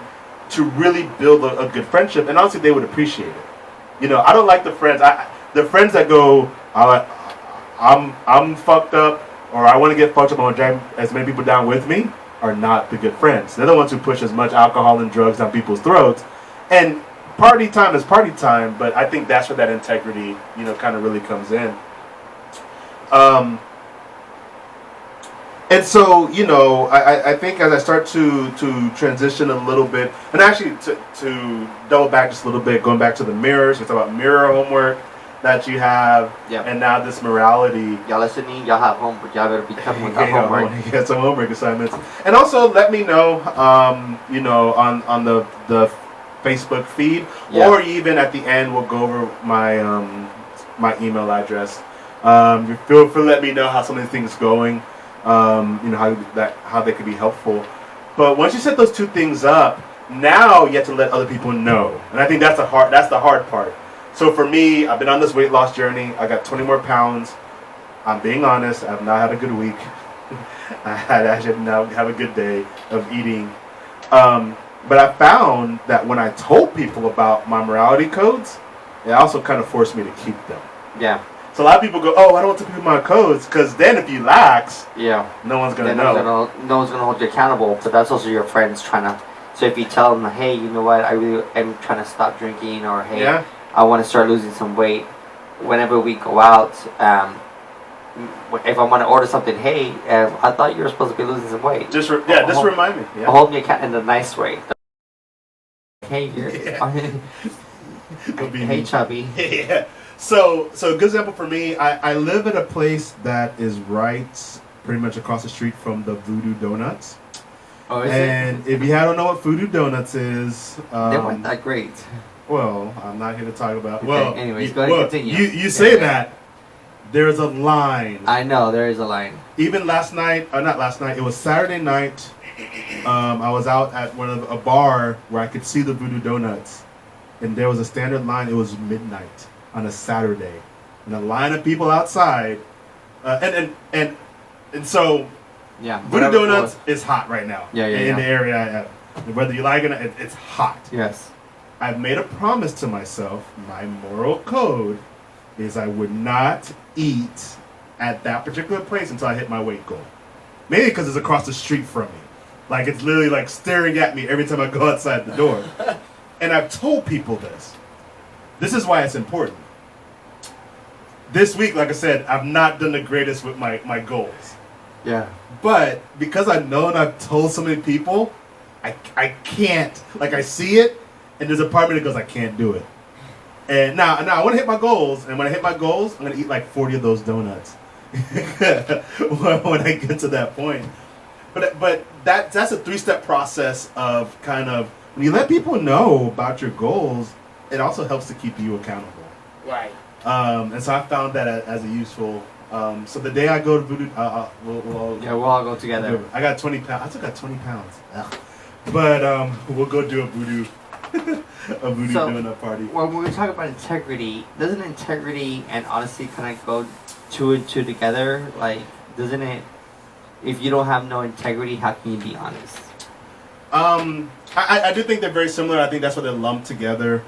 to really build a good friendship. And honestly, they would appreciate it. I don't like the friends that go, I'm fucked up, or I want to get fucked up, I want to drag as many people down with me, are not the good friends. They're the ones who push as much alcohol and drugs down people's throats. And party time is party time, but I think that's where that integrity, kind of really comes in. And so, I think as I start to transition a little bit, and actually to double back just a little bit, going back to the mirrors, we talk about mirror homework that you have, and now this morality. Y'all listening, y'all have homework, y'all better be careful with that homework. You get some homework assignments. And also let me know, on the Facebook feed, or even at the end, we'll go over my my email address. Feel free to let me know how some of these things going. How they could be helpful. But once you set those two things up, now you have to let other people know. And I think that's the hard part. So for me, I've been on this weight loss journey. I got 20 more pounds. I'm being honest, I have not had a good week. I should now have a good day of eating. But I found that when I told people about my morality codes, it also kind of forced me to keep them. Yeah. So a lot of people go, oh, I don't want to tell people my codes, because then if you lax, no one's going to know. No one's going to hold you accountable, but that's also your friends trying to. So if you tell them, hey, you know what, I really am trying to stop drinking, or hey, I want to start losing some weight. Whenever we go out, if I want to order something, hey, I thought you were supposed to be losing some weight. Just remind me. Yeah. Hold me accountable in a nice way. Hey, you're. Hey, chubby. Yeah. So a good example for me, I live in a place that is right pretty much across the street from the Voodoo Donuts. Oh, is and it? If you don't know what Voodoo Donuts is, they weren't that great. Well, I'm not here to talk about. Okay, well, anyways, go ahead, continue. You say that there's a line. I know there is a line. Even not last night. It was Saturday night. I was out at a bar where I could see the Voodoo Donuts, and there was a standard line. It was midnight on a Saturday, and a line of people outside, and so Voodoo Donuts is hot right now. In the area I am. Whether you like it, it's hot. Yes. I've made a promise to myself. My moral code is I would not eat at that particular place until I hit my weight goal. Mainly because it's across the street from me. Like, it's literally like staring at me every time I go outside the door. and I've told people this. This is why it's important. This week, like I said, I've not done the greatest with my goals. Yeah. But because I know and I've told so many people, I can't. Like, I see it, and there's a part of me that goes, I can't do it. And now I want to hit my goals, and when I hit my goals, I'm going to eat like 40 of those donuts when I get to that point. But that's a 3-step process of kind of, when you let people know about your goals, it also helps to keep you accountable. Right. And so I found that as a useful. So the day I go to Voodoo, we'll all go together. I got 20 pounds. I still got 20 pounds. Ugh. But we'll go do a voodoo donut party. When we talk about integrity, doesn't integrity and honesty kind of go two and two together? Like, doesn't it? If you don't have no integrity, how can you be honest? I do think they're very similar. I think that's why they're lumped together.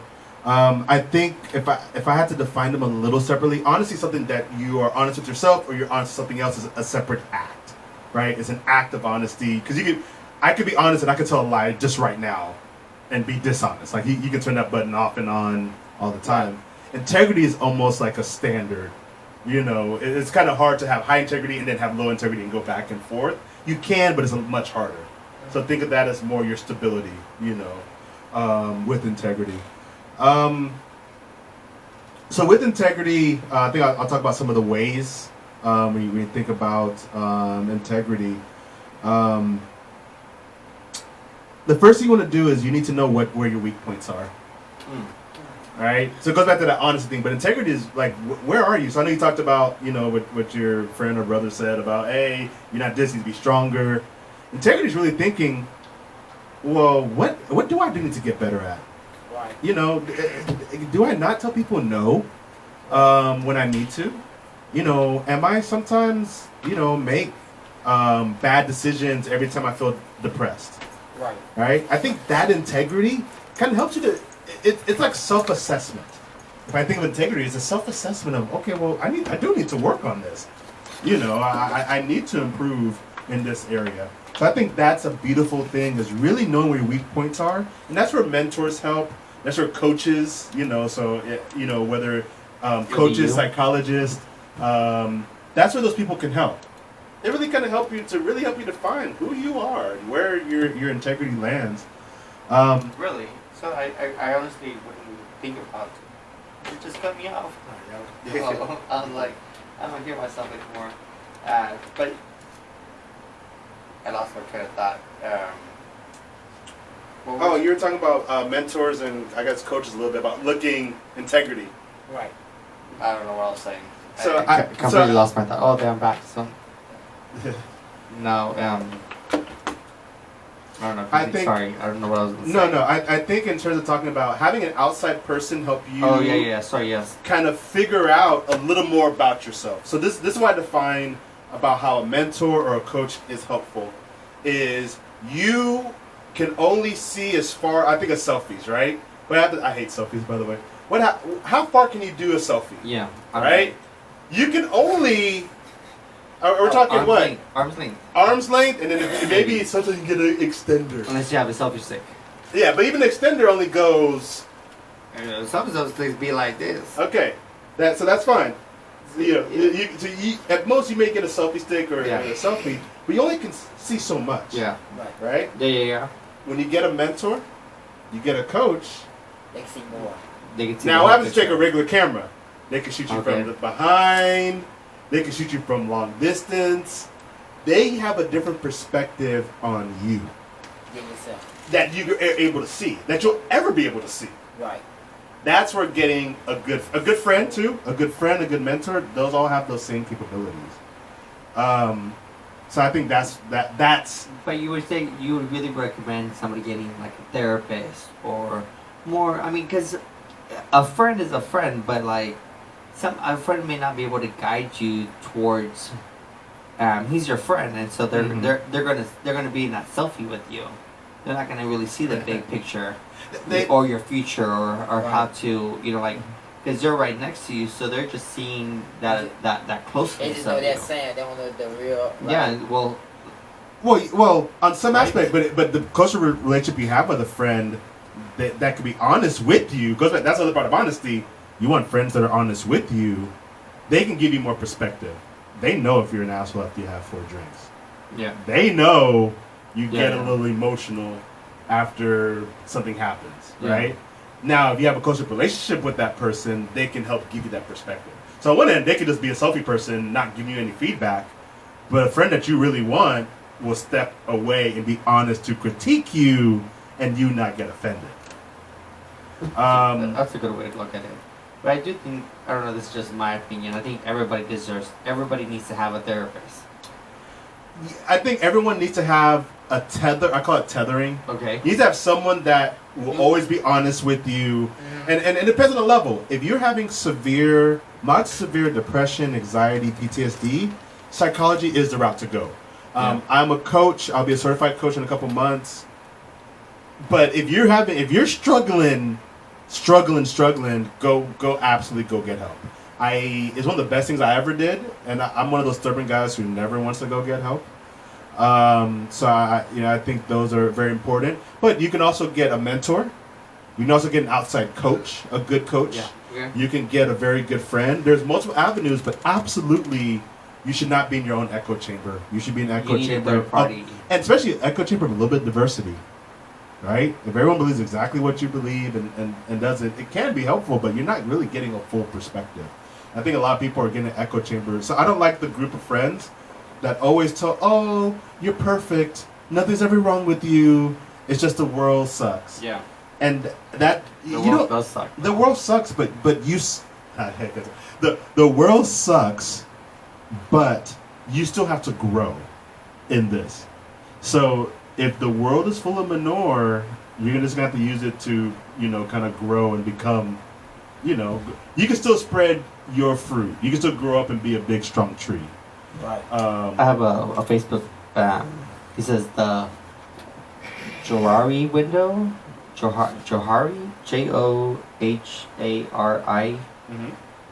I think if I had to define them a little separately, honesty is something that you are honest with yourself, or you're honest with something else, is a separate act, right? It's an act of honesty, because I could be honest and I could tell a lie just right now, and be dishonest. Like, you can turn that button off and on all the time. Integrity is almost like a standard. You know, it's kind of hard to have high integrity and then have low integrity and go back and forth. You can, but it's much harder. So think of that as more your stability, you know, with integrity. So with integrity, I think I'll talk about some of the ways when you think about integrity. The first thing you want to do is you need to know where your weak points are. All right, so it goes back to that honesty thing. But integrity is like, where are you? So I know you talked about, you know, what your friend or brother said about, hey, you're not this, you need to be stronger. Integrity is really thinking, well, what do I do need to get better at? Right. You know, do I not tell people no when I need to? You know, am I sometimes, you know, make bad decisions every time I feel depressed? Right. Right? I think that integrity kind of helps you to, it's like self-assessment. If I think of integrity, it's a self-assessment of, okay, well, I do need to work on this. You know, I need to improve in this area. So I think that's a beautiful thing, is really knowing where your weak points are. And that's where mentors help. That's where coaches, you know, so, you know, whether coaches, psychologists, that's where those people can help. They really kind of help you to define who you are and where your integrity lands. Really? So I honestly wouldn't think about it. It just cut me off. I was like, I'm gonna hear myself anymore. But I lost my train of thought. You were talking about mentors and I guess coaches a little bit about looking integrity. Right. I don't know what I was saying. So I completely lost my thought. Oh, there I'm back. So no, I don't know. Sorry, I don't know what I was going to say. No. I think in terms of talking about having an outside person help you. Oh yeah. Sorry, yes. Kind of figure out a little more about yourself. So this is what I define about how a mentor or a coach is helpful. Is you can only see as far. I think of selfies, right? But I hate selfies, by the way. How far can you do a selfie? Yeah. Right. You can only. We're talking what? Length. Arm's length. Arm's length, and then maybe sometimes you get an extender. Unless you have a selfie stick. Yeah, but even the extender only goes. Some of those things be like this. Okay, so that's fine. You know, at most you may get a selfie stick or a selfie, but you only can see so much. Yeah. Right. Yeah. When you get a mentor, you get a coach. They can see more. They can see. Now, I have to take a regular camera. They can shoot you from the behind. They can shoot you from long distance. They have a different perspective on you. Yourself. That you're able to see. That you'll ever be able to see. Right. That's where getting a good friend too, a good friend, a good mentor, those all have those same capabilities. So I think that's. But you would say you would really recommend somebody getting like a therapist or more. I mean, because a friend is a friend, but like a friend may not be able to guide you towards. He's your friend, and so they're gonna be in that selfie with you. They're not gonna really see the big picture, or your future, or how to because they're right next to you, so they're just seeing that closeness. They just know that saying. They don't know the real. Yeah, well, on some aspect, but the closer relationship you have with a friend, that could be honest with you. Because that's the other part of honesty. You want friends that are honest with you. They can give you more perspective. They know if you're an asshole after you have 4 drinks. Yeah. They know you get a little emotional after something happens, right? Now, if you have a closer relationship with that person, they can help give you that perspective. So on one end, they could just be a selfie person, not give you any feedback. But a friend that you really want will step away and be honest to critique you and you not get offended. That's a good way to look at it. But I do think, I don't know, this is just my opinion. I think everybody needs to have a therapist. I think everyone needs to have a tether. I call it tethering. Okay. You need to have someone that will always be honest with you. And it depends on the level. If you're having not severe depression, anxiety, PTSD, psychology is the route to go. I'm a coach. I'll be a certified coach in a couple months. But if you're struggling, go absolutely go get help. It's one of the best things I ever did, and I'm one of those stubborn guys who never wants to go get help. So I think those are very important. But you can also get a mentor. You can also get an outside coach, a good coach. Yeah. You can get a very good friend. There's multiple avenues, but absolutely, you should not be in your own echo chamber. You should be in an echo chamber, party. and especially an echo chamber with a little bit of diversity. Right? If everyone believes exactly what you believe and does it, it can be helpful, but you're not really getting a full perspective. I think a lot of people are getting an echo chamber. So I don't like the group of friends that always tell, oh, you're perfect. Nothing's ever wrong with you. It's just the world sucks. Yeah. And that, the world does suck. The world sucks, but you, the world sucks, but you still have to grow in this. So if the world is full of manure, you're just going to have to use it to, kind of grow and become, you can still spread your fruit. You can still grow up and be a big, strong tree. Right. I have a Facebook, he says the Johari window, Johari, Johari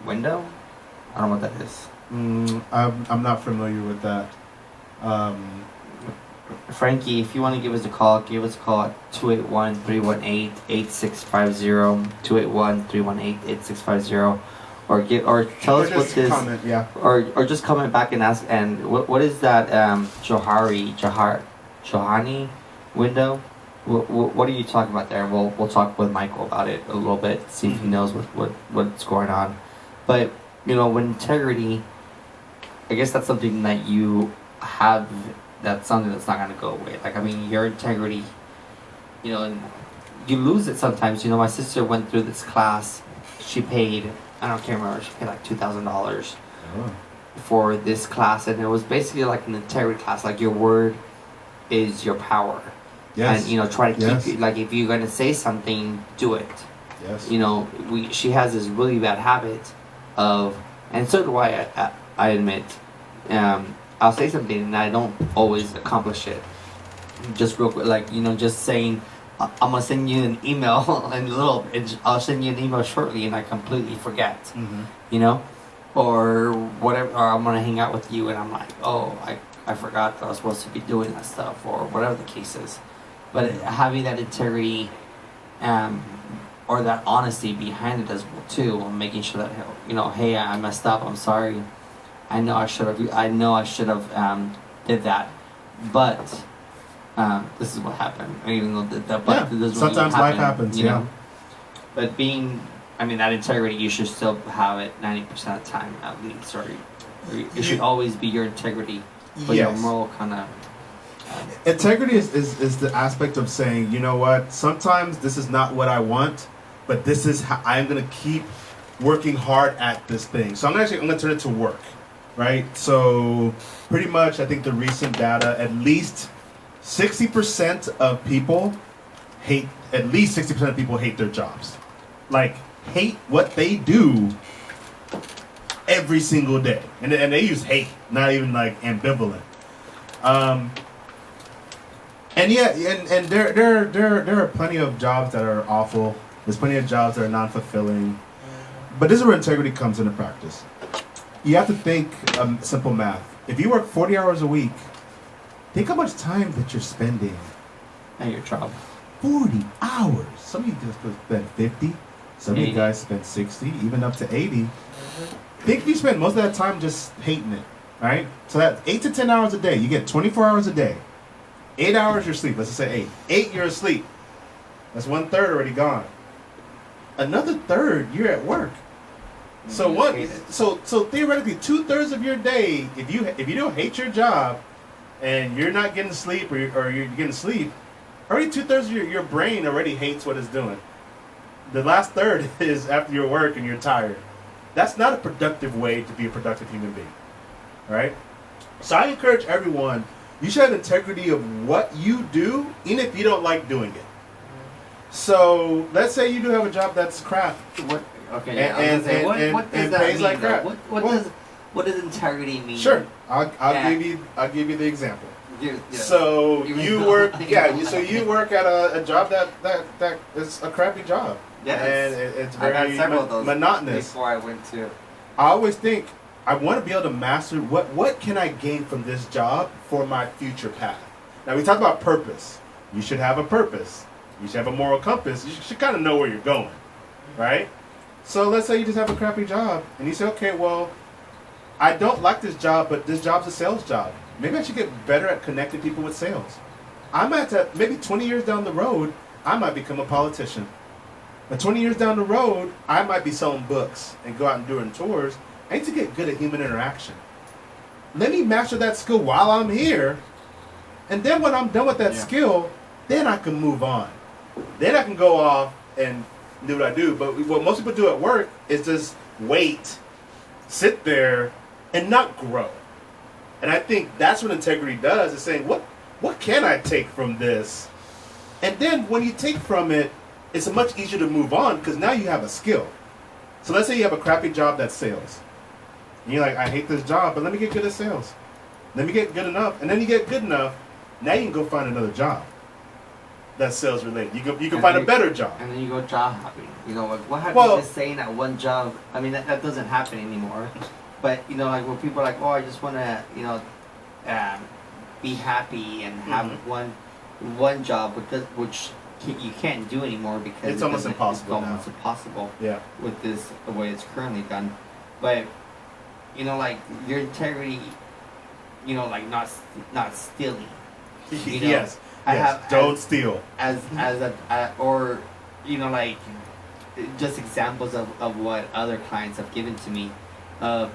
window. I don't know what that is. I'm not familiar with that. Frankie, if you want to give us a call at 281-318-8650, 281-318-8650, or tell us what this, comment, yeah. or just comment back and ask, and what is that Johani window? What are you talking about there? We'll talk with Michael about it a little bit, see if he knows what's going on. But with integrity, I guess that's something that you have. That's something that's not going to go away. Your integrity, and you lose it sometimes. My sister went through this class. She paid, can't remember, she paid like $2,000 for this class. And it was basically like an integrity class. Like your word is your power. Yes. And, try to keep it. Like if you're going to say something, do it. Yes. She has this really bad habit of, and so do I admit, I'll say something and I don't always accomplish it. Just real quick, just saying, I'm gonna send you an email I'll send you an email shortly and I completely forget. Or whatever, or I'm gonna hang out with you and I'm like, oh, I forgot that I was supposed to be doing that stuff, or whatever the case is. But having that integrity, or that honesty behind it as well too, and making sure that, hey, I messed up, I'm sorry. I know I should have did that, but this is what happened. Even though that doesn't really sometimes happen, life happens, But that integrity, you should still have it 90% of the time at least, or it should always be your integrity, but your moral kind of. Integrity is the aspect of saying, you know what, sometimes this is not what I want, but this is how I'm going to keep working hard at this thing. So I'm going to turn it to work. Right, so pretty much, I think the recent data, at least 60% of people hate their jobs. Like, hate what they do every single day, and they use hate, not even like ambivalent. And there are plenty of jobs that are awful. There's plenty of jobs that are non-fulfilling. But this is where integrity comes into practice. You have to think simple math. If you work 40 hours a week, think how much time that you're spending at your job. 40 hours. Some of you just spend 50. Some of you 80. guys spend 60, even up to 80. Think you spend most of that time just hating it, right? So that's 8 to 10 hours a day. You get 24 hours a day. 8 hours you're asleep. Let's just say 8. 8 you're asleep. That's 1/3 already gone. Another third you're at work. So what? So theoretically, 2/3 of your day, if you don't hate your job, and you're not getting sleep, or you're getting sleep, already 2/3 of your brain already hates what it's doing. The last third is after your work and you're tired. That's not a productive way to be a productive human being, right? So I encourage everyone, you should have integrity of what you do, even if you don't like doing it. So let's say you do have a job that's crap. What? Okay. And What does and that pays mean? like crap. What does integrity mean? Sure, I'll give you the example. Yeah. So You you mean work, nothing. So you work at a job that is a crappy job. Yes. And it's I very had several of those monotonous. before I went to. I always think I want to be able to master what can I gain from this job for my future path. Now we talk about purpose. You should have a purpose. You should have a moral compass. You should kind of know where you're going, right? So let's say you just have a crappy job, and you say, okay, well, I don't like this job, but this job's a sales job. Maybe I should get better at connecting people with sales. I might have, maybe 20 years down the road, I might become a politician. But 20 years down the road, I might be selling books and go out and doing tours. I need to get good at human interaction. Let me master that skill while I'm here, and then when I'm done with that skill, then I can move on. Then I can go off and do what I do. But what most people do at work is just wait, sit there, and not grow. And I think that's what integrity does, is saying, what can I take from this? And then when you take from it, it's much easier to move on because now you have a skill. So let's say you have a crappy job that's sales. And you're like, I hate this job, but let me get good at sales. Let me get good enough. And then you get good enough, now you can go find another job that's sales related. You can find a better job. And then you go job hopping. You know, like what Well, happens just saying that one job? I mean, that doesn't happen anymore. But you know, like when people are like, oh, I just want to, you know, be happy and have one job, which you can't do anymore because it's almost impossible. It's almost impossible. Yeah. With the way it's currently done, but you know, like your integrity, you know, like not stealing. You know? Yes. I have don't steal. As or you know, like just examples of what other clients have given to me.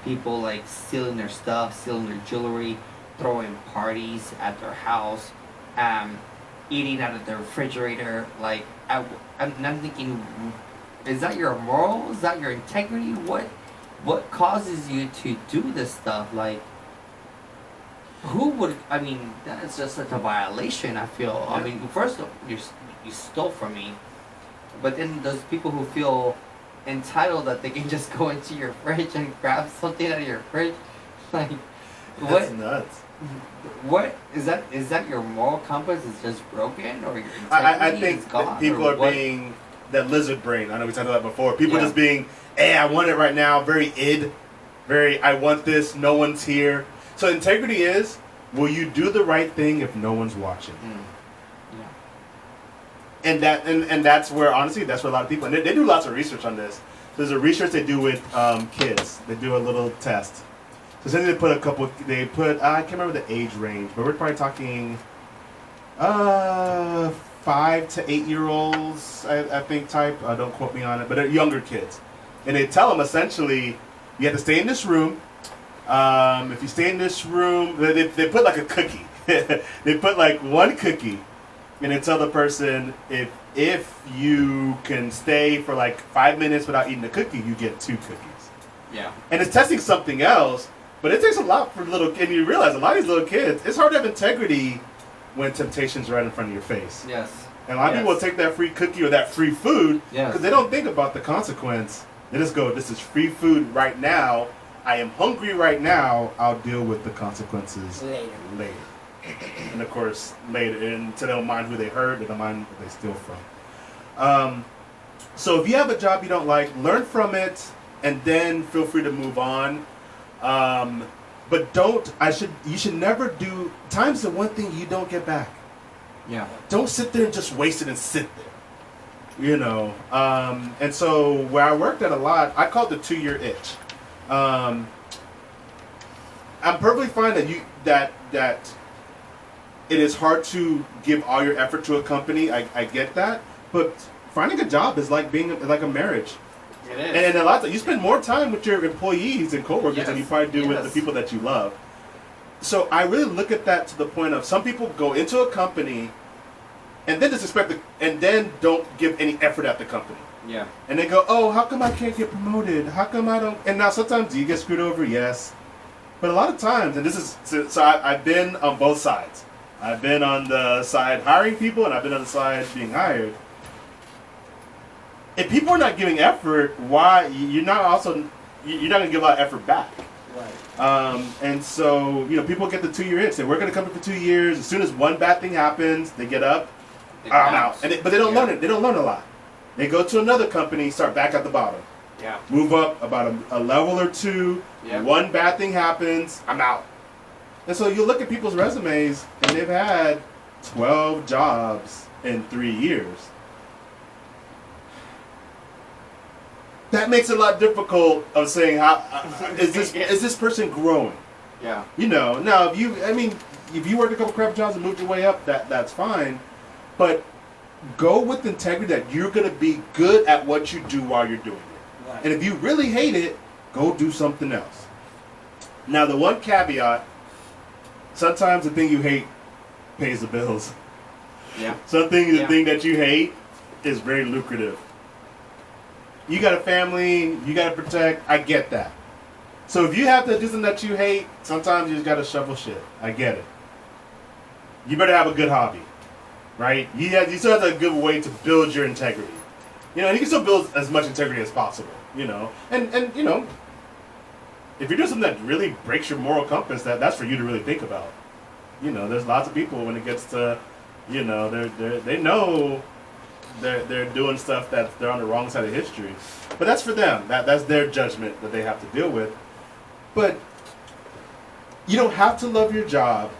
People like stealing their stuff, stealing their jewelry, throwing parties at their house, eating out of their refrigerator. Like I'm thinking, is that your moral? Is that your integrity? What causes you to do this stuff? Like, who would? I mean, that's just such a violation. I feel. I mean, first you stole from me, but then there's people who feel entitled that they can just go into your fridge and grab something out of your fridge. Like, that's nuts. What is that? Is that your moral compass is just broken, or your integrity I think is gone? people are being that lizard brain. I know we talked about that before. People just being, hey, I want it right now. Very very I want this. No one's here. So integrity is, will you do the right thing if no one's watching? And that's where, honestly, that's where a lot of people, and they do lots of research on this. There's a research they do with kids. They do a little test. So essentially I can't remember the age range, but we're probably talking 5 to 8 year olds, I think, type. Don't quote me on it, but they're younger kids. And they tell them essentially, you have to stay in this room. If you stay in this room, they put like a cookie. They put like one cookie. And then tell the person, if you can stay for like 5 minutes without eating a cookie, you get 2 cookies. Yeah. And it's testing something else, but it takes a lot for little kids. And you realize a lot of these little kids, it's hard to have integrity when temptation's right in front of your face. Yes. And a lot of people will take that free cookie or that free food because they don't think about the consequence. They just go, this is free food right now. I am hungry right now. I'll deal with the consequences later. And of course, later, and so they don't mind who they hurt, they don't mind who they steal from. So if you have a job you don't like, learn from it, and then feel free to move on. But you should never do, time's the one thing you don't get back. Yeah. Don't sit there and just waste it and sit there. You know, and so where I worked at a lot, I called the 2-year itch. I'm perfectly fine that it is hard to give all your effort to a company. I get that, but finding a job is like being like a marriage. It is. And a lot of, you spend more time with your employees and coworkers than you probably do with the people that you love. So I really look at that to the point of some people go into a company and then just expect and then don't give any effort at the company. Yeah. And they go, oh, how come I can't get promoted? How come I don't? And now sometimes do you get screwed over? Yes. But a lot of times, and this is, so I've been on both sides. I've been on the side hiring people and I've been on the side being hired. If people are not giving effort, why you're not going to give a lot of effort back. Right. And so, you know, people get the 2-year itch. They work in a company for 2 years. As soon as one bad thing happens, they get up. I'm out. But they don't learn it. They don't learn a lot. They go to another company, start back at the bottom. Yeah. Move up about a level or two. Yep. One bad thing happens, I'm out. And so you look at people's resumes, and they've had 12 jobs in 3 years. That makes it a lot difficult of saying how is this person growing? Yeah. You know, now if you worked a couple crap jobs and moved your way up, that's fine. But go with integrity that you're gonna be good at what you do while you're doing it. Right. And if you really hate it, go do something else. Now the one caveat, sometimes the thing you hate pays the bills. Yeah. The thing that you hate is very lucrative. You got a family, you got to protect. I get that. So if you have to do something that you hate, sometimes you just got to shovel shit. I get it. You better have a good hobby, right? You still have a good way to build your integrity. You know, and you can still build as much integrity as possible. You know, and you know, if you're doing something that really breaks your moral compass, that's for you to really think about. You know, there's lots of people when it gets to, you know, they know. They're doing stuff that they're on the wrong side of history, but that's for them. That's their judgment that they have to deal with. But you don't have to love your job,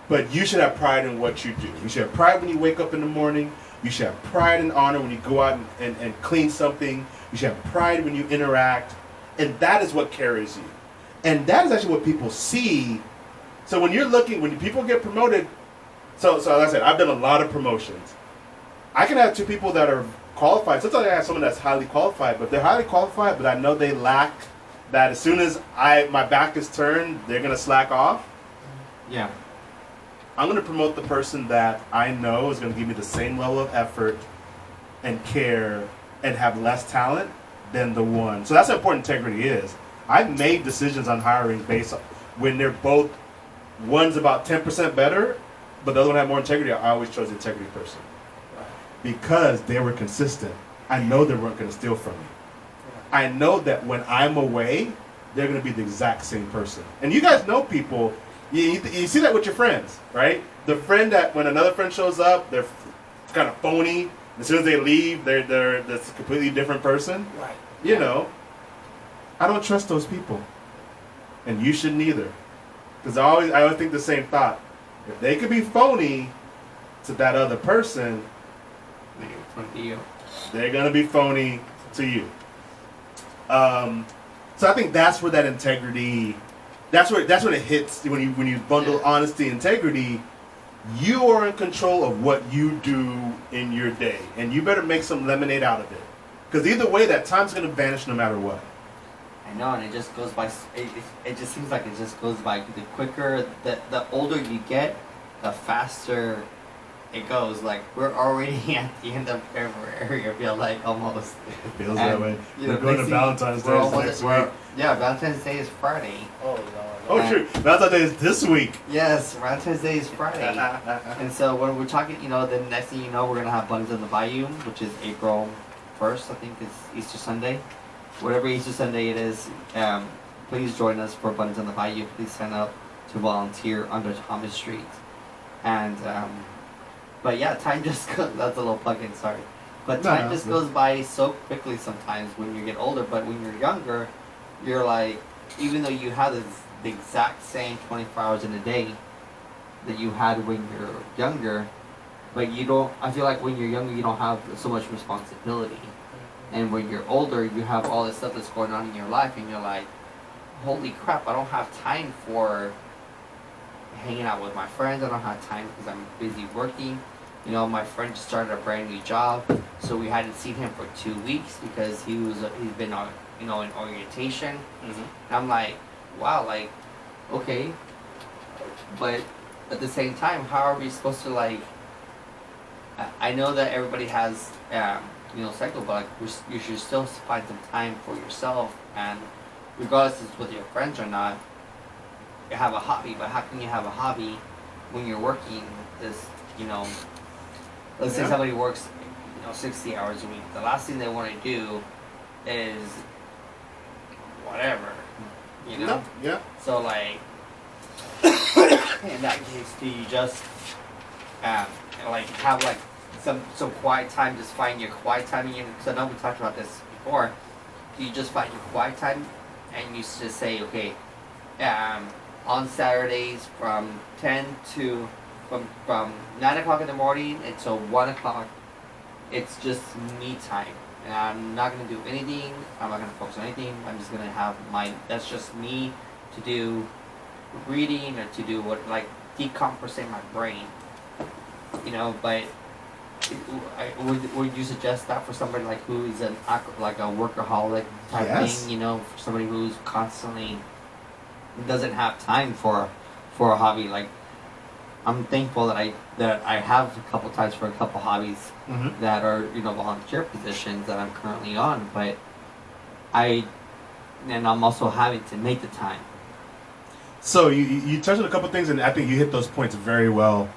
but you should have pride in what you do. You should have pride when you wake up in the morning. You should have pride and honor when you go out and clean something. You should have pride when you interact, and that is what carries you. And that is actually what people see. So when people get promoted, so like I said, I've done a lot of promotions. I can have two people that are qualified. Sometimes I have someone that's highly qualified, but they're highly qualified, but I know they lack that. As soon as my back is turned, they're going to slack off. Yeah. I'm going to promote the person that I know is going to give me the same level of effort and care and have less talent than the one. So that's how important integrity is. I've made decisions on hiring based on when they're both, one's about 10% better, but the other one had more integrity. I always chose the integrity person. Because they were consistent. I know they weren't going to steal from me. I know that when I'm away, they're going to be the exact same person. And you guys know people, you see that with your friends, right? The friend that when another friend shows up, they're kind of phony. As soon as they leave, they're this completely different person. Right. You know, I don't trust those people. And you shouldn't either. Because I always think the same thought. If they could be phony to that other person, they're gonna be phony to you. So I think that's where that integrity, that's where it hits when you bundle honesty and integrity. You are in control of what you do in your day, and you better make some lemonade out of it. Because either way, that time's gonna vanish no matter what. I know, and it just goes by. It just seems like it just goes by. The quicker, the older you get, the faster it goes. Like we're already at the end of February. I feel like almost. It feels that way. You We're know, going to Valentine's Day next week. Yeah, Valentine's Day is Friday. Oh Lord. Oh shoot, Valentine's Day is this week. Yes, Valentine's Day is Friday. And so when we're talking, you know, the next thing you know, we're gonna have Buns in the Bayou, which is April 1st. I think is Easter Sunday. Whatever Easter Sunday it is, please join us for Buns in the Bayou. Please sign up to volunteer under Thomas Street. And but yeah, time just goes. That's a little plug-in. Sorry, but time just goes by so quickly sometimes when you get older. But when you're younger, you're like, even though you have the exact same 24 hours in a day that you had when you're younger, but you don't. I feel like when you're younger, you don't have so much responsibility, and when you're older, you have all this stuff that's going on in your life, and you're like, holy crap, I don't have time for hanging out with my friends. I don't have time because I'm busy working. You know, my friend just started a brand new job, so we hadn't seen him for 2 weeks because he's been on, you know, in orientation. Mm-hmm. And I'm like, wow, like, okay, but at the same time, how are we supposed to, like, I know that everybody has, you know, cycle, but like, you should still find some time for yourself, and regardless if it's with your friends or not, you have a hobby. But how can you have a hobby when you're working this, you know, let's say somebody works, you know, 60 hours a week. The last thing they want to do is whatever, you know? Yeah. So, like, in that case, do you just, like, have, like, some quiet time, just find your quiet time, because I know we talked about this before. Do you just find your quiet time and you just say, okay, on Saturdays from 10 to from 9 o'clock in the morning until 1 o'clock, it's just me time, and I'm not gonna do anything. I'm not gonna focus on anything. I'm just gonna have that's just me to do reading or to do what, like, decompressing my brain, you know. But would you suggest that for somebody like who is like a workaholic type thing, you know, for somebody who's constantly doesn't have time for a hobby? Like, I'm thankful that I have a couple times for a couple hobbies that are, you know, volunteer positions that I'm currently on, but I'm also having to make the time. So you touched on a couple things, and I think you hit those points very well.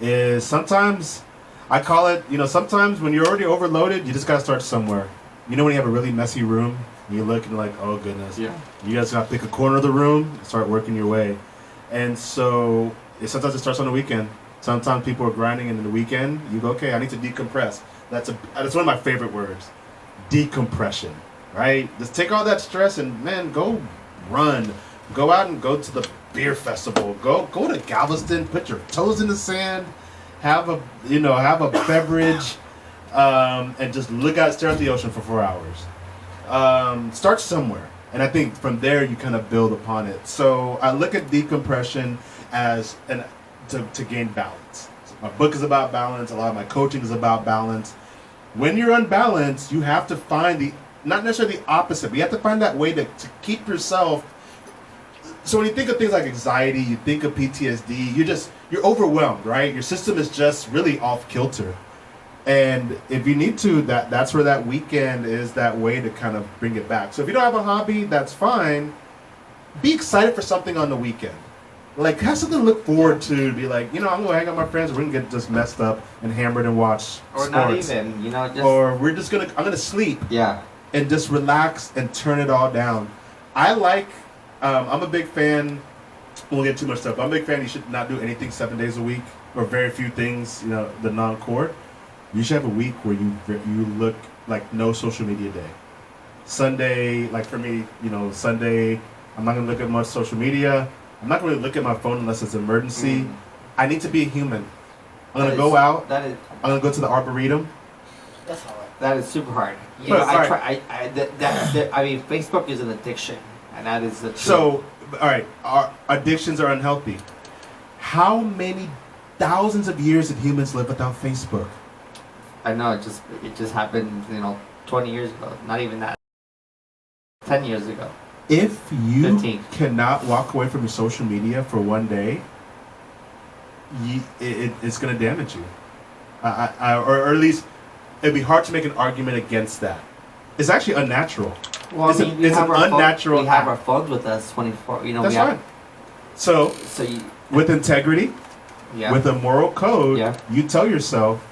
Is sometimes I call it, you know, sometimes when you're already overloaded, you just gotta start somewhere. You know, when you have a really messy room, you look and like, oh goodness, yeah, you guys gotta pick a corner of the room and start working your way. And so sometimes it starts on the weekend. Sometimes people are grinding, and in the weekend you go, okay, I need to decompress. That's one of my favorite words, decompression. Right? Just take all that stress and, man, go run, go out and go to the beer festival, go to Galveston, put your toes in the sand, have a beverage, and just stare at the ocean for 4 hours. Start somewhere, and I think from there you kind of build upon it. So I look at decompression as to gain balance. So my book is about balance. A lot of my coaching is about balance. When you're unbalanced, you have to find not necessarily the opposite, but you have to find that way to keep yourself. So when you think of things like anxiety, you think of PTSD, you're overwhelmed, right? Your system is just really off kilter. And if you need to, that's where that weekend is that way to kind of bring it back. So if you don't have a hobby, that's fine. Be excited for something on the weekend. Like, have something to look forward to. Be like, you know, I'm going to hang out with my friends. We're going to get just messed up and hammered and watch sports. Or not even, you know, just... Or I'm going to sleep. Yeah. And just relax and turn it all down. I'm a big fan, we'll get too much stuff, but I'm a big fan, you should not do anything 7 days a week, or very few things, you know, the non-core. You should have a week where you look like no social media day. Sunday, like for me, you know, Sunday, I'm not going to look at much social media. I'm not going to look at my phone unless it's an emergency. I need to be a human. I'm going to go out. I'm going to go to the Arboretum. That's hard. That is super hard. Yeah, I mean, Facebook is an addiction, and that is the truth. So, all right, our addictions are unhealthy. How many thousands of years did humans live without Facebook? I know, it just happened, you know, 20 years ago. Not even that. 10 years ago. If you 15. cannot walk away from your social media for one day, it's going to damage you. Or at least, it'd be hard to make an argument against that. It's actually unnatural. Well, it's an unnatural. We have our phones with us 24. You know, that's fine. So with integrity, with a moral code, you tell yourself,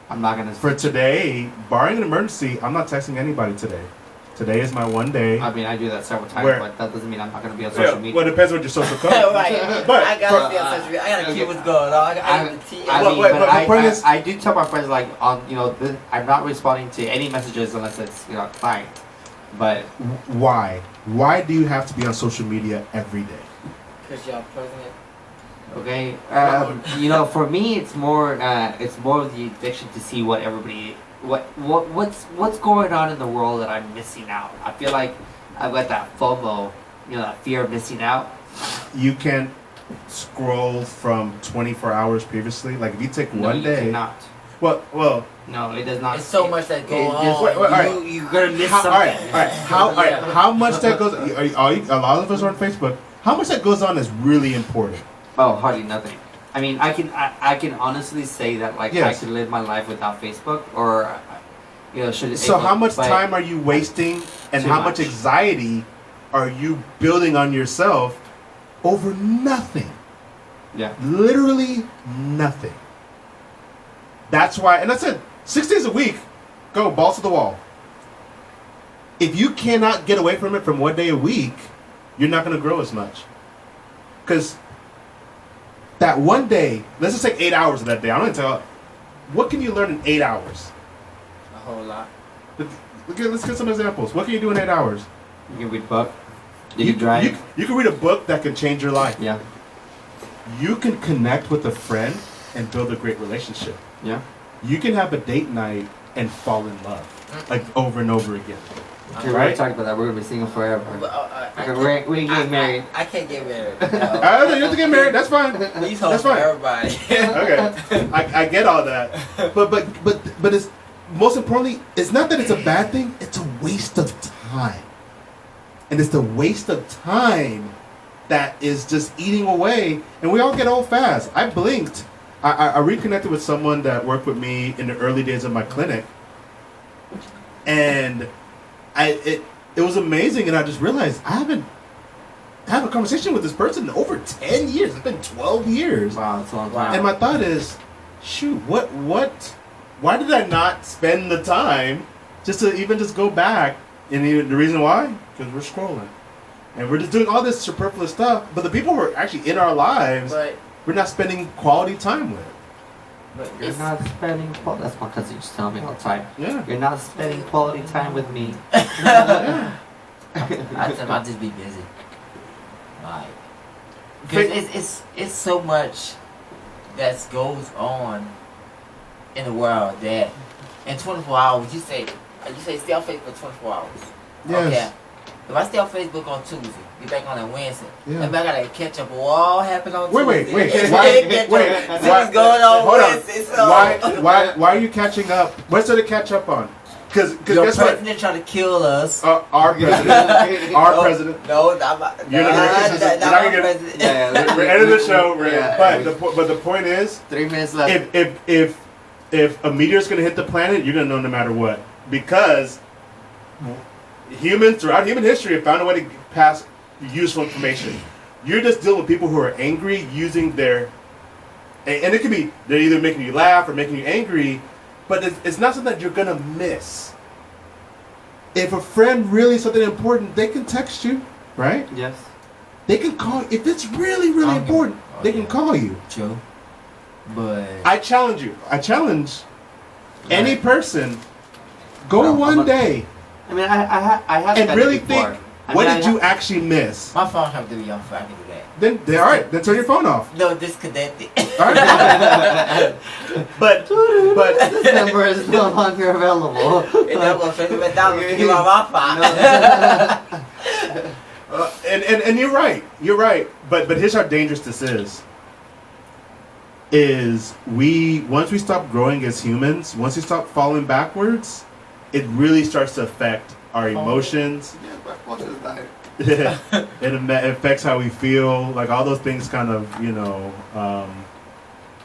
I'm not gonna. For today, barring an emergency, I'm not texting anybody today. Today is my one day. I mean, I do that several times, but that doesn't mean I'm not going to be on social media. Well, it depends on your social code. Right. But I gotta be on social media. I gotta keep what's going on. I do tell my friends, like, you know, I'm not responding to any messages unless it's, you know, a client. But why? Why do you have to be on social media every day? Because y'all president. Okay, for me, it's more of the addiction to see what everybody, what's going on in the world that I'm missing out. I feel like I've got that FOMO, that fear of missing out. You can't scroll from 24 hours previously. Like if you take No, one you day. cannot. Well. No, it does not. It's so much that goes on. All right. You're gonna miss All something. right. How much that goes? A lot of us are on Facebook. How much that goes on is really important. Oh, hardly nothing. I mean, I can honestly say that I Yes. could live my life without Facebook, or should it. So how much time are you wasting, and Too how much much. anxiety are you building on yourself over nothing? Yeah. Literally nothing. That's why, and I said 6 days a week, go balls to the wall. If you cannot get away from it from 1 day a week, you're not going to grow as much. Because that 1 day, let's just take 8 hours of that day. I'm going to tell you, what can you learn in 8 hours? A whole lot. Let's get some examples. What can you do in 8 hours? You can read a book. You can drive. You can read a book that can change your life. Yeah. You can connect with a friend and build a great relationship. Yeah. You can have a date night and fall in love, like over and over again. Okay, we Right? already talked about that. We're gonna be single forever. We ain't getting married. I can't get married. You have to get married. That's fine. These That's hoes for fine. everybody. Okay, I get all that, but it's most importantly, it's not that it's a bad thing. It's a waste of time, and it's the waste of time that is just eating away. And we all get old fast. I blinked. I reconnected with someone that worked with me in the early days of my clinic, and it was amazing. And I just realized I haven't had a conversation with this person in over 10 years. It's been 12 years. Wow, that's a long time. And my thought is, shoot, why did I not spend the time just to even just go back? And the reason why? Because we're scrolling. And we're just doing all this superfluous stuff. But the people who are actually in our lives, we're not spending quality time with. You're not spending quality. That's my cousin used to tell me all the time. Yeah. You're not spending quality time with me. Yeah. I tell them I'll just be busy. Like, because it's so much that goes on in the world that in 24 hours you say stay on Facebook for 24 hours. Yes. Okay. If I stay on Facebook on Tuesday, get back on that Wednesday. Yeah. Maybe I gotta catch up with what all happened on Wait, Tuesday. wait. See what's going on Hold on. Wednesday, so. Why are you catching up? What's there to catch up on? Because Your guess what? president tried to kill us. Our president. Our president. No, I'm not. You're not gonna get it. Yeah, We're ending the show. Yeah. But the point is, 3 minutes left. if a meteor's gonna hit the planet, you're gonna know no matter what, because humans throughout human history have found a way to pass useful information. You're just dealing with people who are angry using their, and it could be they're either making you laugh or making you angry, but it's not something that you're gonna miss. If a friend really something important, they can text you, right? Yes. They can call. If it's really, really important, they can call you. True. But I challenge you. I challenge any person. Go Well, one day I mean, I have and done really it before. think, what did you actually miss? my phone have to be off. I can do that. Then all right. Then turn your phone off. No, disconnect it. All right. but This number is no longer available. And I'm gonna spend $50 you on my phone. and you're right. You're right. But here's how dangerous this is. Once we stop growing as humans, once we stop falling backwards, it really starts to affect our emotions. Yeah, but what is that? It affects how we feel. Like all those things kind of,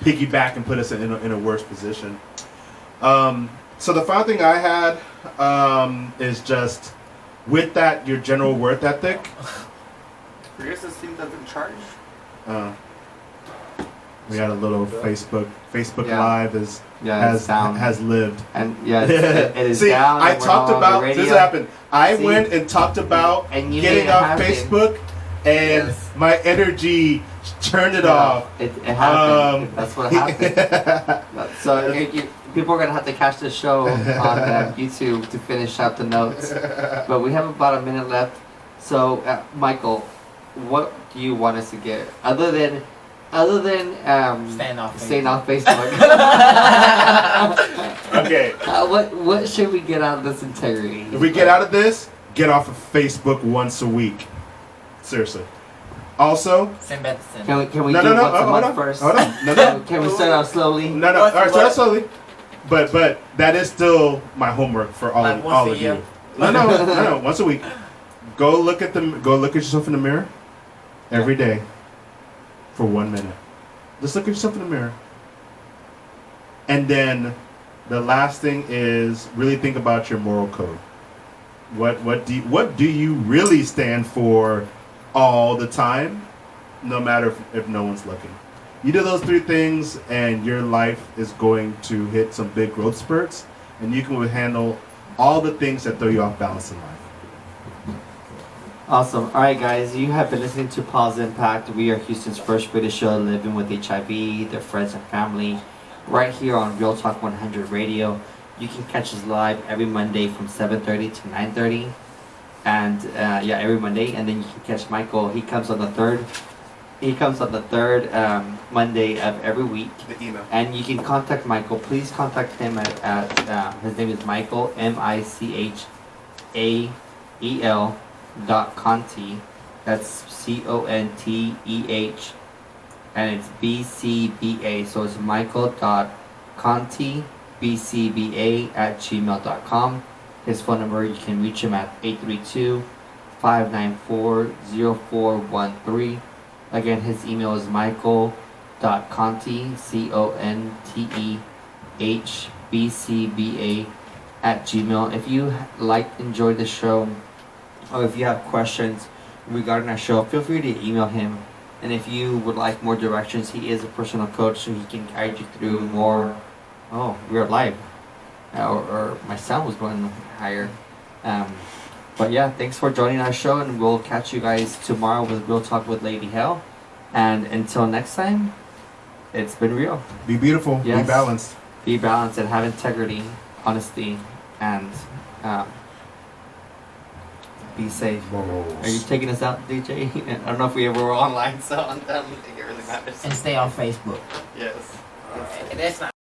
piggyback and put us in a worse position. So the final thing I had is just, with that, your general worth ethic. For yours, this thing doesn't charge. We got a little Facebook Yeah. Live It's down. has lived. And yeah, it is See, down. I and we're talked on the about radio. this happened. I See? went and talked about And you getting made it off happen. Facebook, and Yes. my energy turned it Yeah, off. It happened. That's what happened. So people are gonna have to catch the show on YouTube to finish out the notes. But we have about a minute left. So Michael, what do you want us to get other than other than Staying off Facebook. Okay. What should we get out of this integrity? If we get out of this, get off of Facebook once a week. Seriously. Also, Send back to send. Can we No, do no, once a hold month on, first? hold on. No. Can we start out slowly? No. All right, start out slowly. But that is still my homework for all Like of once all a of year? you. No. Once a week. Go look at yourself in the mirror every day for 1 minute. Just look at yourself in the mirror. And then the last thing is really think about your moral code. What do you really stand for all the time, no matter if no one's looking? You do those 3 things and your life is going to hit some big growth spurts, and you can handle all the things that throw you off balance in life. Awesome. All right, guys, you have been listening to POZ Impact. We are Houston's first British show living with HIV, their friends and family, right here on Real Talk 100 Radio. You can catch us live every Monday from 7:30 to 9:30, and every Monday. And then you can catch Michael. He comes on the third Monday of every week. The email. And you can contact Michael. Please contact him at his name is Michael, MICHAEL.Conteh. That's CONTEH, and it's BCBA. So it's Michael.Conteh bcba@gmail.com. His phone number, you can reach him at 832-594-0413. Again, his email is michael.conteh, CONTEHBCBA@gmail. If you enjoyed the show, or if you have questions regarding our show, feel free to email him. And if you would like more directions, he is a personal coach, so he can guide you through more. Oh, we're live. Or my sound was going higher. But yeah, thanks for joining our show, and we'll catch you guys tomorrow with Real Talk with Lady Hell. And until next time, it's been real. Be beautiful. Yes. Be balanced. Be balanced and have integrity, honesty, and be safe. Are you taking us out, DJ? I don't know if we ever were online, so I don't think it really matters. And stay on Facebook. Yes. And that's not